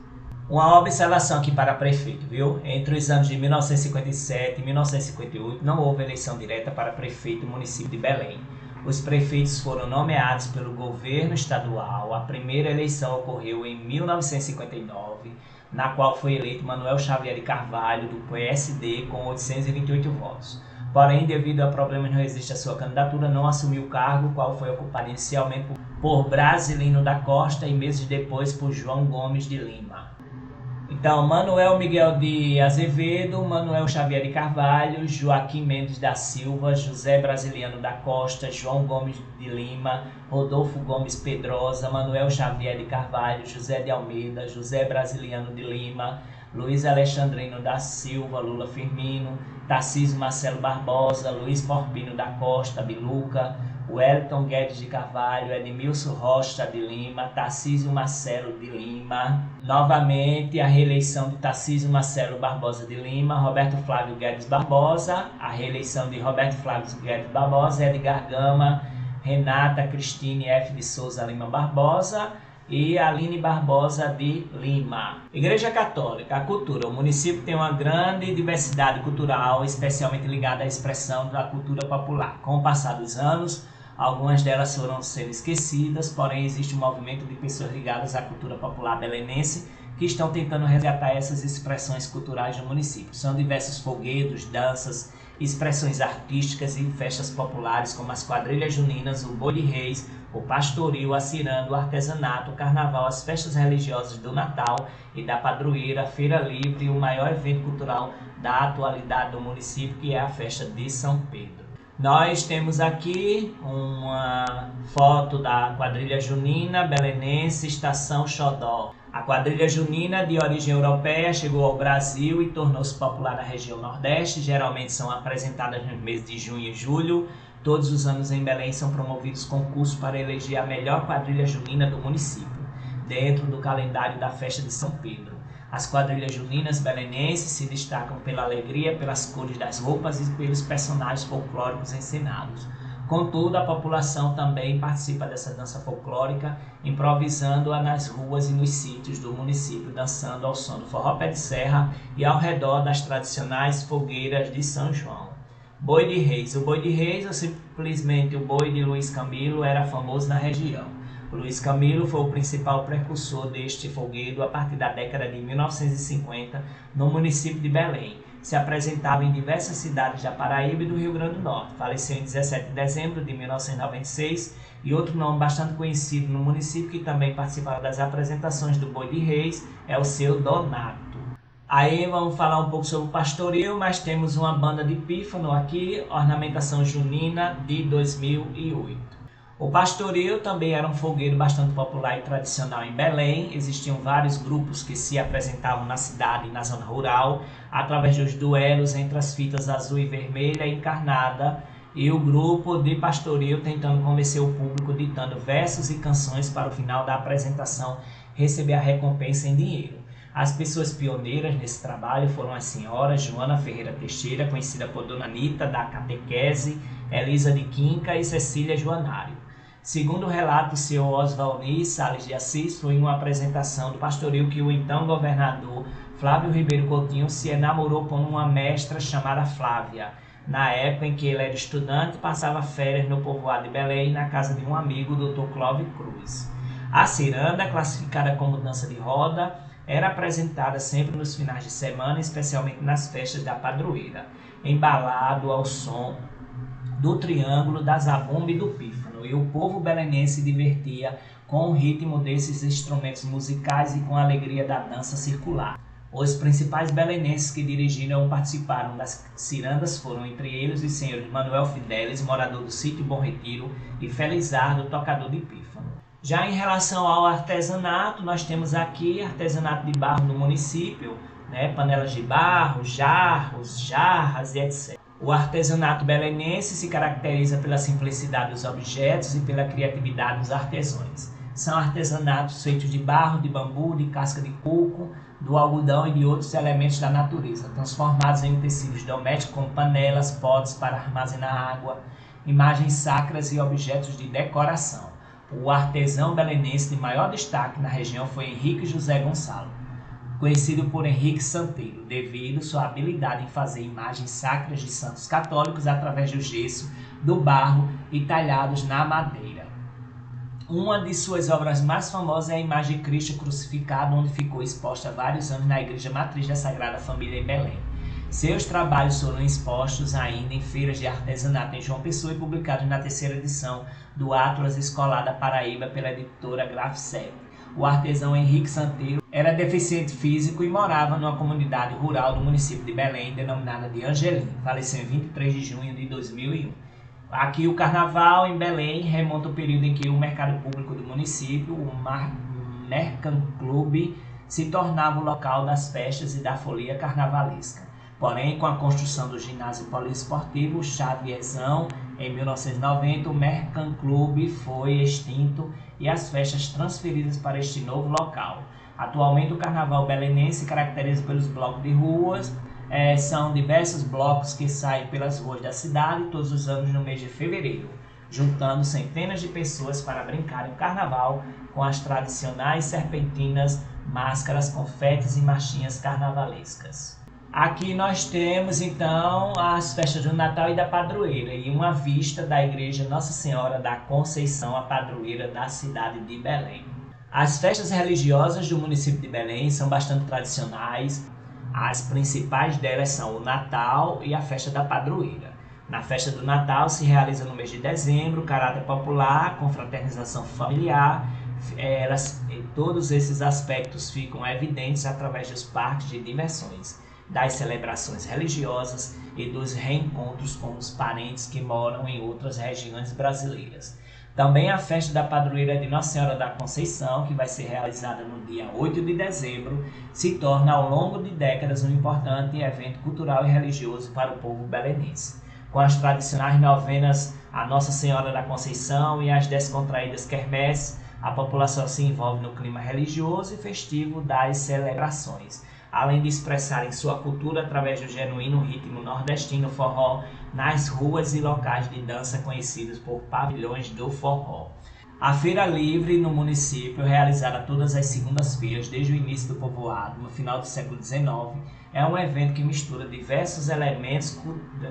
Uma observação aqui para prefeito, viu? Entre os anos de 1957 e 1958 não houve eleição direta para prefeito do município de Belém. Os prefeitos foram nomeados pelo governo estadual. A primeira eleição ocorreu em 1959, na qual foi eleito Manuel Xavier de Carvalho, do PSD, com 828 votos. Porém, devido a problemas no registro da sua candidatura, não assumiu o cargo, qual foi ocupado inicialmente por Brasilino da Costa e meses depois por João Gomes de Lima. Então, Manuel Miguel de Azevedo, Manuel Xavier de Carvalho, Joaquim Mendes da Silva, José Brasiliano da Costa, João Gomes de Lima, Rodolfo Gomes Pedrosa, Manuel Xavier de Carvalho, José de Almeida, José Brasiliano de Lima, Luiz Alexandrino da Silva, Lula Firmino, Tarcísio Marcelo Barbosa, Luiz Porpino da Costa, Biluca, Wellington Guedes de Carvalho, Edmilson Rocha de Lima, Tarcísio Marcelo de Lima. Novamente, a reeleição de Tarcísio Marcelo Barbosa de Lima, Roberto Flávio Guedes Barbosa, a reeleição de Roberto Flávio Guedes Barbosa, Edgar Gama, Renata Cristine F. de Souza Lima Barbosa e Aline Barbosa de Lima. Igreja Católica, a cultura. O município tem uma grande diversidade cultural, especialmente ligada à expressão da cultura popular. Com o passar dos anos, algumas delas foram sendo esquecidas, porém existe um movimento de pessoas ligadas à cultura popular belenense que estão tentando resgatar essas expressões culturais do município. São diversos folguedos, danças, expressões artísticas e festas populares como as quadrilhas juninas, o boi de reis, o pastoril, a ciranda, o artesanato, o carnaval, as festas religiosas do Natal e da padroeira, a feira livre e o maior evento cultural da atualidade do município, que é a festa de São Pedro. Nós temos aqui uma foto da quadrilha junina belenense, Estação Xodó. A quadrilha junina, de origem europeia, chegou ao Brasil e tornou-se popular na região Nordeste. Geralmente são apresentadas nos meses de junho e julho. Todos os anos em Belém são promovidos concursos para eleger a melhor quadrilha junina do município, dentro do calendário da festa de São Pedro. As quadrilhas juninas belenenses se destacam pela alegria, pelas cores das roupas e pelos personagens folclóricos encenados. Contudo, a população também participa dessa dança folclórica, improvisando-a nas ruas e nos sítios do município, dançando ao som do forró pé de serra e ao redor das tradicionais fogueiras de São João. Boi de Reis. O Boi de Reis, ou simplesmente o Boi de Luiz Camilo, era famoso na região. O Luiz Camilo foi o principal precursor deste folguedo a partir da década de 1950 no município de Belém. Se apresentava em diversas cidades da Paraíba e do Rio Grande do Norte. Faleceu em 17 de dezembro de 1996 e outro nome bastante conhecido no município que também participava das apresentações do Boi de Reis é o seu Donato. Aí vamos falar um pouco sobre o pastoril, mas temos uma banda de pífano aqui, ornamentação junina de 2008. O pastoril também era um fogueiro bastante popular e tradicional em Belém. Existiam vários grupos que se apresentavam na cidade e na zona rural através dos duelos entre as fitas azul e vermelha encarnada e o grupo de pastoril tentando convencer o público ditando versos e canções para o final da apresentação receber a recompensa em dinheiro. As pessoas pioneiras nesse trabalho foram as senhoras Joana Ferreira Teixeira, conhecida por Dona Anita da Catequese, Elisa de Quinca e Cecília Joanário. Segundo o relato do senhor Oswaldir Salles de Assis, foi em uma apresentação do pastoril que o então governador Flávio Ribeiro Coutinho se enamorou com uma mestra chamada Flávia. Na época em que ele era estudante, passava férias no povoado de Belém, na casa de um amigo, o Dr. Clóvis Cruz. A ciranda, classificada como dança de roda, era apresentada sempre nos finais de semana, especialmente nas festas da padroeira, embalado ao som do triângulo, da zabumba e do pífano, e o povo belenense se divertia com o ritmo desses instrumentos musicais e com a alegria da dança circular. Os principais belenenses que dirigiram ou participaram das cirandas foram, entre eles, os senhores Manuel Fidelis, morador do sítio Bom Retiro, e Felizardo, tocador de pífano. Já em relação ao artesanato, nós temos aqui artesanato de barro no município, panelas de barro, jarros, jarras e etc. O artesanato belenense se caracteriza pela simplicidade dos objetos e pela criatividade dos artesãos. São artesanatos feitos de barro, de bambu, de casca de coco, do algodão e de outros elementos da natureza, transformados em utensílios domésticos como panelas, potes para armazenar água, imagens sacras e objetos de decoração. O artesão belenense de maior destaque na região foi Henrique José Gonçalo, conhecido por Henrique Santeiro, devido sua habilidade em fazer imagens sacras de santos católicos através do gesso, do barro e talhados na madeira. Uma de suas obras mais famosas é a imagem de Cristo crucificado, onde ficou exposta há vários anos na Igreja Matriz da Sagrada Família em Belém. Seus trabalhos foram expostos ainda em feiras de artesanato em João Pessoa e publicados na terceira edição do Atlas Escolar da Paraíba pela editora Grafsec. O artesão Henrique Santeiro era deficiente físico e morava numa comunidade rural do município de Belém, denominada de Angelim. Faleceu em 23 de junho de 2001. Aqui o carnaval em Belém remonta ao período em que o mercado público do município, o Mercanclube, se tornava o local das festas e da folia carnavalesca. Porém, com a construção do ginásio poliesportivo Xavierzão, em 1990, o Mercanclube foi extinto e as festas transferidas para este novo local. Atualmente, o carnaval belenense se caracteriza pelos blocos de ruas. São diversos blocos que saem pelas ruas da cidade todos os anos no mês de fevereiro, juntando centenas de pessoas para brincar em carnaval com as tradicionais serpentinas, máscaras, confetes e marchinhas carnavalescas. Aqui nós temos então as festas do Natal e da Padroeira e uma vista da igreja Nossa Senhora da Conceição, a padroeira da cidade de Belém. As festas religiosas do município de Belém são bastante tradicionais. As principais delas são o Natal e a festa da Padroeira. Na festa do Natal se realiza no mês de dezembro, caráter popular, confraternização familiar. Todos esses aspectos ficam evidentes através dos parques de diversões, das celebrações religiosas e dos reencontros com os parentes que moram em outras regiões brasileiras. Também a festa da padroeira de Nossa Senhora da Conceição, que vai ser realizada no dia 8 de dezembro, se torna ao longo de décadas um importante evento cultural e religioso para o povo belenense. Com as tradicionais novenas a Nossa Senhora da Conceição e as descontraídas quermesses, a população se envolve no clima religioso e festivo das celebrações, além de expressarem sua cultura através do genuíno ritmo nordestino forró nas ruas e locais de dança conhecidos por pavilhões do forró. A Feira Livre no município, realizada todas as segundas-feiras desde o início do povoado, no final do século XIX, é um evento que mistura diversos elementos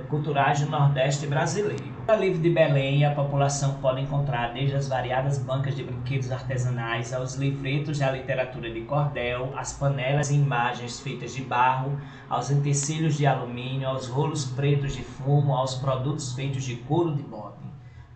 culturais do Nordeste brasileiro. A Feira Livre de Belém, a população pode encontrar desde as variadas bancas de brinquedos artesanais aos livretos da literatura de cordel, às panelas e imagens feitas de barro, aos utensílios de alumínio, aos rolos pretos de fumo, aos produtos feitos de couro de bode.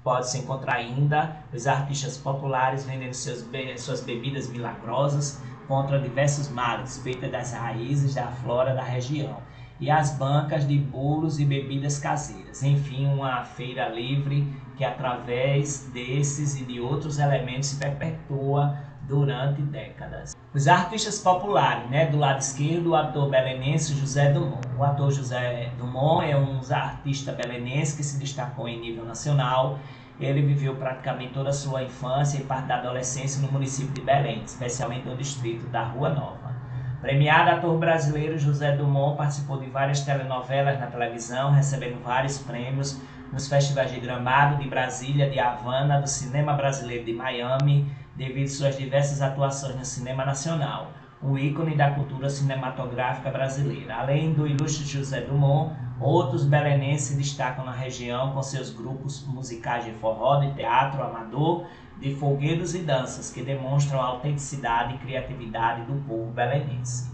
Pode-se encontrar ainda os artistas populares vendendo suas bebidas milagrosas, contra diversos males, feita das raízes da flora da região, e as bancas de bolos e bebidas caseiras. Enfim, uma feira livre que, através desses e de outros elementos, se perpetua durante décadas. Os artistas populares, né? Do lado esquerdo, o ator belenense José Dumont. O ator José Dumont é um artista belenense que se destacou em nível nacional. Ele viveu praticamente toda a sua infância e parte da adolescência no município de Belém, especialmente no distrito da Rua Nova. Premiado ator brasileiro, José Dumont participou de várias telenovelas na televisão, recebendo vários prêmios nos festivais de Gramado, de Brasília, de Havana, do cinema brasileiro de Miami, devido às suas diversas atuações no cinema nacional, um ícone da cultura cinematográfica brasileira. Além do ilustre José Dumont, outros belenenses se destacam na região com seus grupos musicais de forró, de teatro amador, de folguedos e danças, que demonstram a autenticidade e criatividade do povo belenense.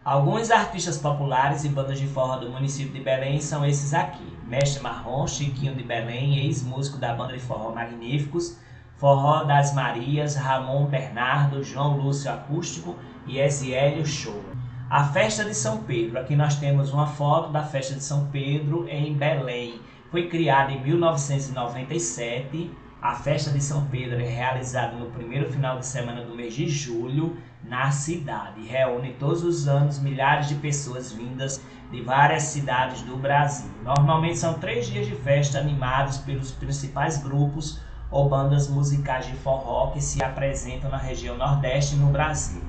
Alguns artistas populares e bandas de forró do município de Belém são esses aqui: Mestre Marrom, Chiquinho de Belém, ex-músico da banda de forró Magníficos, Forró das Marias, Ramon Bernardo, João Lúcio Acústico e Eziélio Show. A Festa de São Pedro, aqui nós temos uma foto da Festa de São Pedro em Belém. Foi criada em 1997. A Festa de São Pedro é realizada no primeiro final de semana do mês de julho na cidade. Reúne todos os anos milhares de pessoas vindas de várias cidades do Brasil. Normalmente são 3 dias de festa animados pelos principais grupos ou bandas musicais de forró que se apresentam na região Nordeste no Brasil.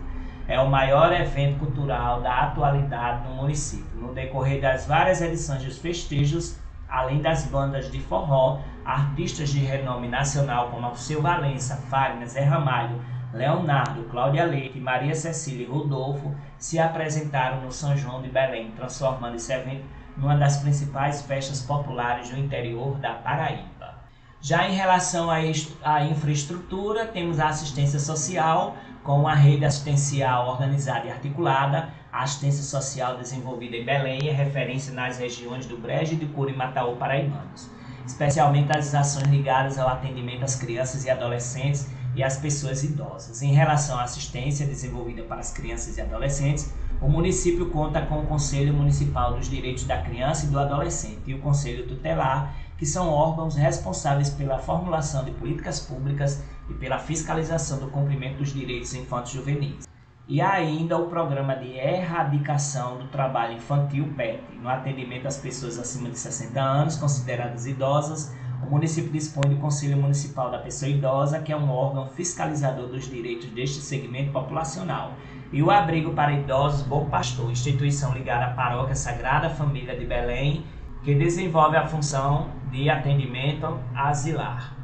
É o maior evento cultural da atualidade no município. No decorrer das várias edições dos festejos, além das bandas de forró, artistas de renome nacional como Alceu Valença, Fagner, Zé Ramalho, Leonardo, Cláudia Leite, Maria Cecília e Rodolfo se apresentaram no São João de Belém, transformando esse evento numa das principais festas populares do interior da Paraíba. Já em relação à infraestrutura, temos a assistência social, com a rede assistencial organizada e articulada. A assistência social desenvolvida em Belém é referência nas regiões do Brejo e de Curimataú paraibanos, especialmente as ações ligadas ao atendimento às crianças e adolescentes e às pessoas idosas. Em relação à assistência desenvolvida para as crianças e adolescentes, o município conta com o Conselho Municipal dos Direitos da Criança e do Adolescente e o Conselho Tutelar, que são órgãos responsáveis pela formulação de políticas públicas e pela fiscalização do cumprimento dos direitos infantis e juvenis. E ainda o Programa de Erradicação do Trabalho Infantil PET, no atendimento às pessoas acima de 60 anos, consideradas idosas. O município dispõe do Conselho Municipal da Pessoa Idosa, que é um órgão fiscalizador dos direitos deste segmento populacional, e o Abrigo para Idosos Bom Pastor, instituição ligada à Paróquia Sagrada Família de Belém, que desenvolve a função de atendimento asilar.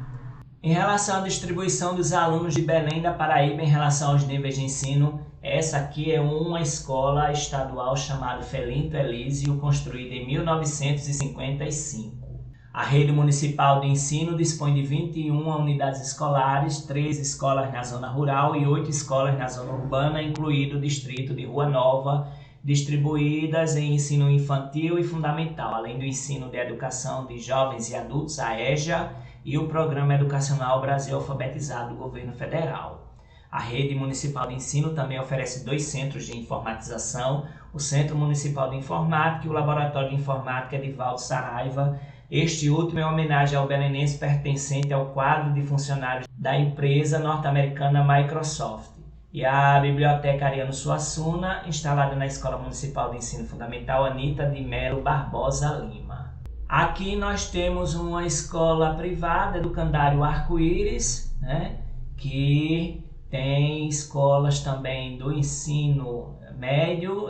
Em relação à distribuição dos alunos de Belém da Paraíba em relação aos níveis de ensino, essa aqui é uma escola estadual chamada Felinto Elísio, construída em 1955. A rede municipal de ensino dispõe de 21 unidades escolares, 3 escolas na zona rural e 8 escolas na zona urbana, incluído o distrito de Rua Nova, distribuídas em ensino infantil e fundamental, além do ensino de educação de jovens e adultos, a EJA, e o Programa Educacional Brasil Alfabetizado do Governo Federal. A rede municipal de ensino também oferece 2 centros de informatização, o Centro Municipal de Informática e o Laboratório de Informática Edivaldo Saraiva. Este último é uma homenagem ao belenense pertencente ao quadro de funcionários da empresa norte-americana Microsoft. E a Biblioteca Ariano Suassuna, instalada na Escola Municipal de Ensino Fundamental Anita de Melo Barbosa Lima. Aqui nós temos uma escola privada, Educandário Arco-Íris, né, que tem escolas também do ensino médio,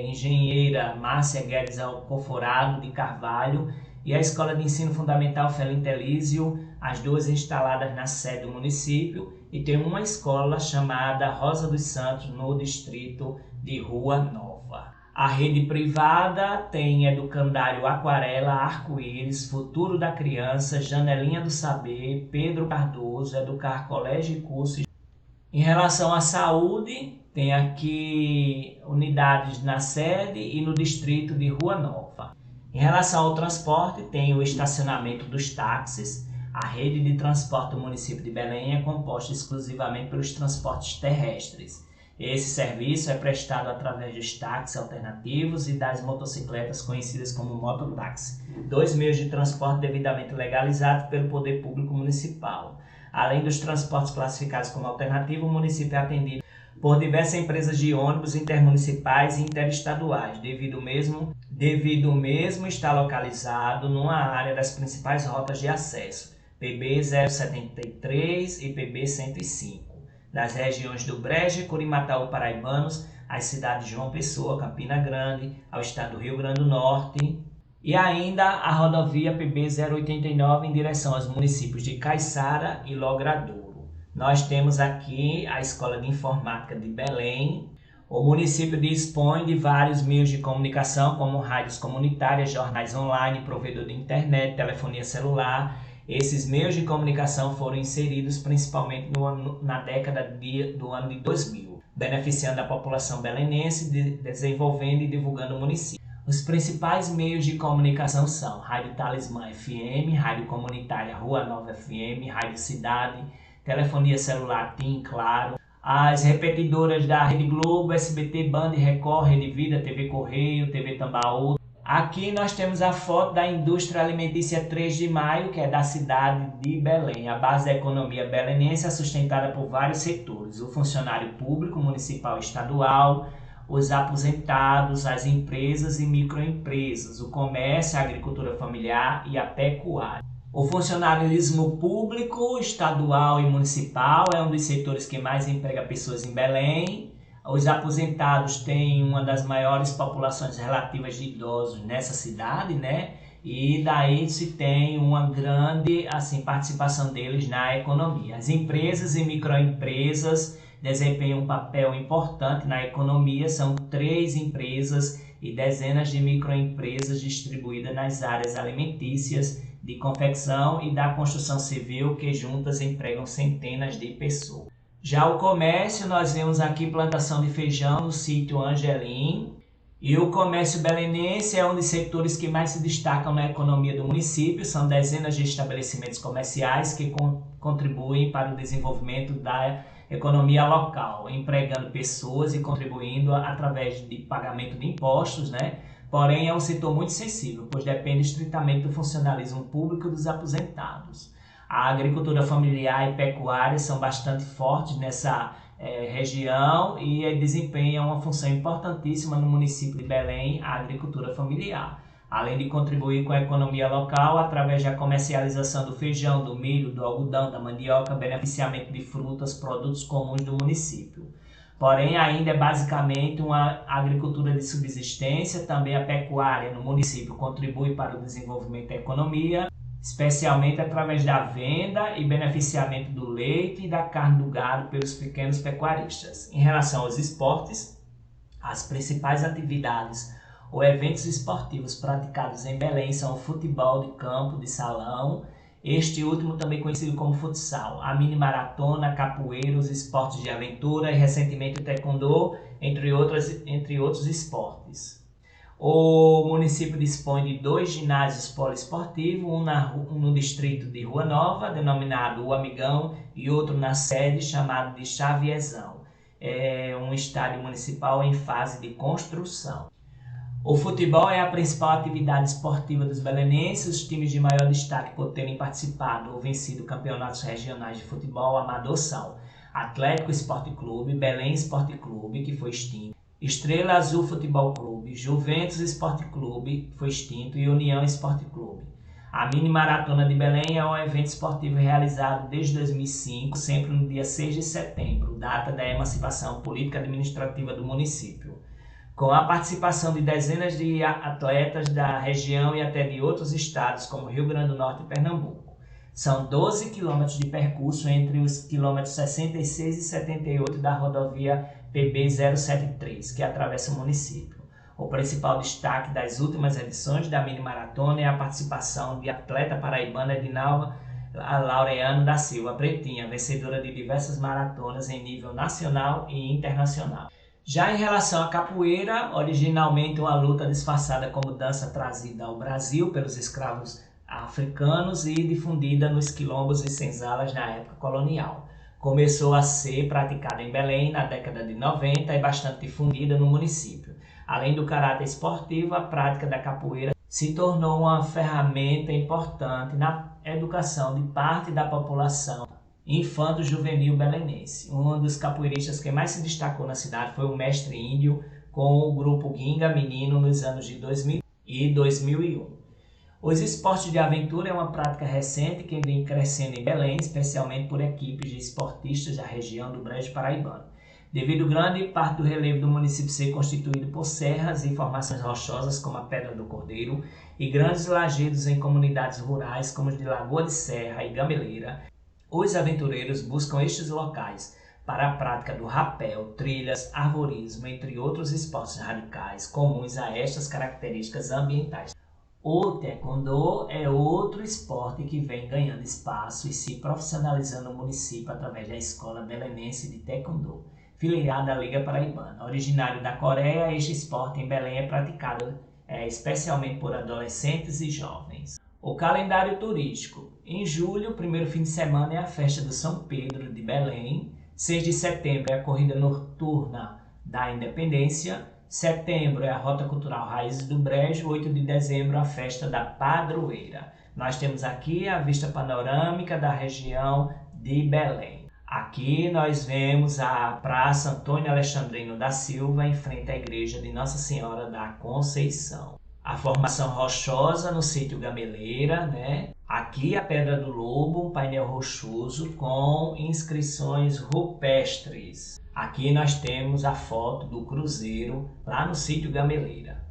Engenheira Márcia Guedes Alcoforado de Carvalho, e a Escola de Ensino Fundamental Felinto Elísio, as duas instaladas na sede do município, e tem uma escola chamada Rosa dos Santos, no distrito de Rua Nova. A rede privada tem Educandário Aquarela, Arco-Íris, Futuro da Criança, Janelinha do Saber, Pedro Cardoso, Educar Colégio e Cursos. Em relação à saúde, tem aqui unidades na sede e no distrito de Rua Nova. Em relação ao transporte, tem o estacionamento dos táxis. A rede de transporte do município de Belém é composta exclusivamente pelos transportes terrestres. Esse serviço é prestado através dos táxis alternativos e das motocicletas conhecidas como mototáxi, dois meios de transporte devidamente legalizados pelo poder público municipal. Além dos transportes classificados como alternativo, o município é atendido por diversas empresas de ônibus intermunicipais e interestaduais, devido o mesmo estar localizado numa área das principais rotas de acesso, PB 073 e PB 105. Das regiões do Brejo e Curimataú paraibanos, às cidades de João Pessoa, Campina Grande, ao estado do Rio Grande do Norte, e ainda a rodovia PB 089 em direção aos municípios de Caiçara e Logradouro. Nós temos aqui a Escola de Informática de Belém. O município dispõe de vários meios de comunicação, como rádios comunitárias, jornais online, provedor de internet, telefonia celular. Esses meios de comunicação foram inseridos principalmente na década do ano de 2000, beneficiando a população belenense, desenvolvendo e divulgando o município. Os principais meios de comunicação são Rádio Talismã FM, Rádio Comunitária Rua Nova FM, Rádio Cidade, telefonia celular TIM, Claro, as repetidoras da Rede Globo, SBT, Band, Record, Rede Vida, TV Correio, TV Tambaú. Aqui nós temos a foto da indústria alimentícia 3 de Maio, que é da cidade de Belém. A base da economia belenense é sustentada por vários setores: o funcionário público, municipal e estadual, os aposentados, as empresas e microempresas, o comércio, a agricultura familiar e a pecuária. O funcionalismo público, estadual e municipal é um dos setores que mais emprega pessoas em Belém. Os aposentados têm uma das maiores populações relativas de idosos nessa cidade, né? E daí se tem uma grande participação deles na economia. As empresas e microempresas desempenham um papel importante na economia, são 3 empresas e dezenas de microempresas distribuídas nas áreas alimentícias, de confecção e da construção civil, que juntas empregam centenas de pessoas. Já o comércio, nós vemos aqui plantação de feijão no sítio Angelim, e o comércio belenense é um dos setores que mais se destacam na economia do município. São dezenas de estabelecimentos comerciais que contribuem para o desenvolvimento da economia local, empregando pessoas e contribuindo através de pagamento de impostos, né? Porém, é um setor muito sensível, pois depende estritamente do funcionalismo público dos aposentados. A agricultura familiar e pecuária são bastante fortes nessa região e desempenham uma função importantíssima no município de Belém, a agricultura familiar, além de contribuir com a economia local através da comercialização do feijão, do milho, do algodão, da mandioca, beneficiamento de frutas, produtos comuns do município. Porém, ainda é basicamente uma agricultura de subsistência. Também a pecuária no município contribui para o desenvolvimento da economia, especialmente através da venda e beneficiamento do leite e da carne do gado pelos pequenos pecuaristas. Em relação aos esportes, as principais atividades ou eventos esportivos praticados em Belém são o futebol de campo, de salão, este último também conhecido como futsal, a mini-maratona, capoeira, os esportes de aventura e recentemente o taekwondo, entre outros esportes. O município dispõe de 2 ginásios poliesportivos, um no distrito de Rua Nova, denominado O Amigão, e outro na sede, chamado de Xavierzão. É um estádio municipal em fase de construção. O futebol é a principal atividade esportiva dos belenenses. Os times de maior destaque por terem participado ou vencido campeonatos regionais de futebol amador são Atlético Esporte Clube, Belém Esporte Clube, que foi extinto, Estrela Azul Futebol Clube, Juventus Esporte Clube, foi extinto, e União Esporte Clube. A Mini Maratona de Belém é um evento esportivo realizado desde 2005, sempre no dia 6 de setembro, data da emancipação política e administrativa do município, com a participação de dezenas de atletas da região e até de outros estados, como Rio Grande do Norte e Pernambuco. São 12 quilômetros de percurso entre os quilômetros 66 e 78 da rodovia PB 073, que atravessa o município. O principal destaque das últimas edições da Mini Maratona é a participação de atleta paraibana Edinalva Laureano da Silva Pretinha, vencedora de diversas maratonas em nível nacional e internacional. Já em relação à capoeira, originalmente uma luta disfarçada como dança trazida ao Brasil pelos escravos africanos e difundida nos quilombos e senzalas na época colonial. começou a ser praticada em Belém na década de 90 e bastante difundida no município. Além do caráter esportivo, a prática da capoeira se tornou uma ferramenta importante na educação de parte da população infanto-juvenil belenense. Um dos capoeiristas que mais se destacou na cidade foi o mestre Índio, com o grupo Ginga Menino nos anos de 2000 e 2001. Os esportes de aventura é uma prática recente que vem crescendo em Belém, especialmente por equipes de esportistas da região do Brejo Paraibano. Devido grande parte do relevo do município ser constituído por serras e formações rochosas como a Pedra do Cordeiro e grandes lajedos em comunidades rurais como os de Lagoa de Serra e Gameleira, os aventureiros buscam estes locais para a prática do rapel, trilhas, arvorismo, entre outros esportes radicais comuns a estas características ambientais. O taekwondo é outro esporte que vem ganhando espaço e se profissionalizando no município através da Escola Belenense de Taekwondo, filiada à Liga Paraibana. Originário da Coreia, este esporte em Belém é praticado especialmente por adolescentes e jovens. O calendário turístico. Em julho, o primeiro fim de semana é a festa do São Pedro de Belém. 6 de setembro é a corrida noturna da Independência. Setembro é a Rota Cultural Raízes do Brejo, 8 de dezembro a festa da Padroeira. Nós temos aqui a vista panorâmica da região de Belém. Aqui nós vemos a Praça Antônio Alexandrino da Silva, em frente à igreja de Nossa Senhora da Conceição. A formação rochosa no sítio Gameleira, né? Aqui a Pedra do Lobo, um painel rochoso com inscrições rupestres. Aqui nós temos a foto do cruzeiro lá no sítio Gameleira.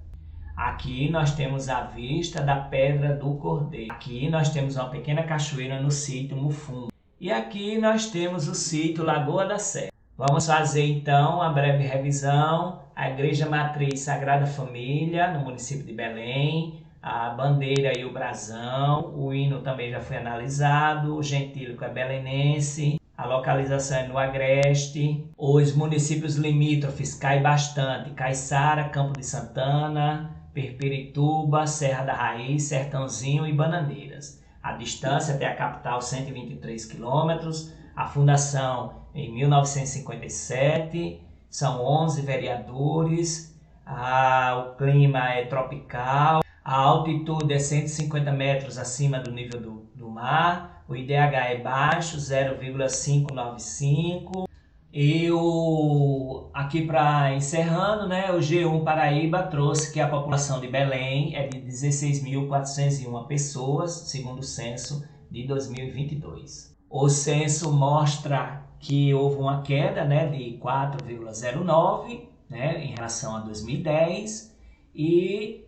Aqui nós temos a vista da Pedra do Cordeiro. Aqui nós temos uma pequena cachoeira no sítio Mufum. E aqui nós temos o sítio Lagoa da Serra. Vamos fazer então a breve revisão. A Igreja Matriz Sagrada Família, no município de Belém, a bandeira e o brasão, o hino também já foi analisado, o gentílico é belenense, a localização é no Agreste, os municípios limítrofes cai bastante, Caiçara, Campo de Santana, Perpirituba, Serra da Raiz, Sertãozinho e Bananeiras. A distância até a capital 123 km, a fundação em 1957, são 11 vereadores, o clima é tropical, a altitude é 150 metros acima do nível do mar, o IDH é baixo, 0,595, e aqui para encerrando, né, o G1 Paraíba trouxe que a população de Belém é de 16.401 pessoas, segundo o censo de 2022. O censo mostra que houve uma queda, né, de 4,09, né, em relação a 2010 e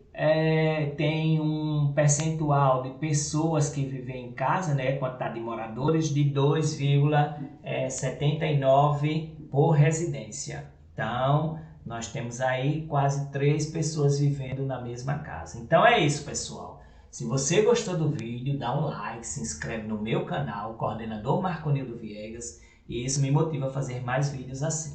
tem um percentual de pessoas que vivem em casa, né, quantidade de moradores, de 2,79 por residência. Então, nós temos aí quase 3 pessoas vivendo na mesma casa. Então é isso, pessoal. Se você gostou do vídeo, dá um like, se inscreve no meu canal, Coordenador Marconildo Viegas, e isso me motiva a fazer mais vídeos assim.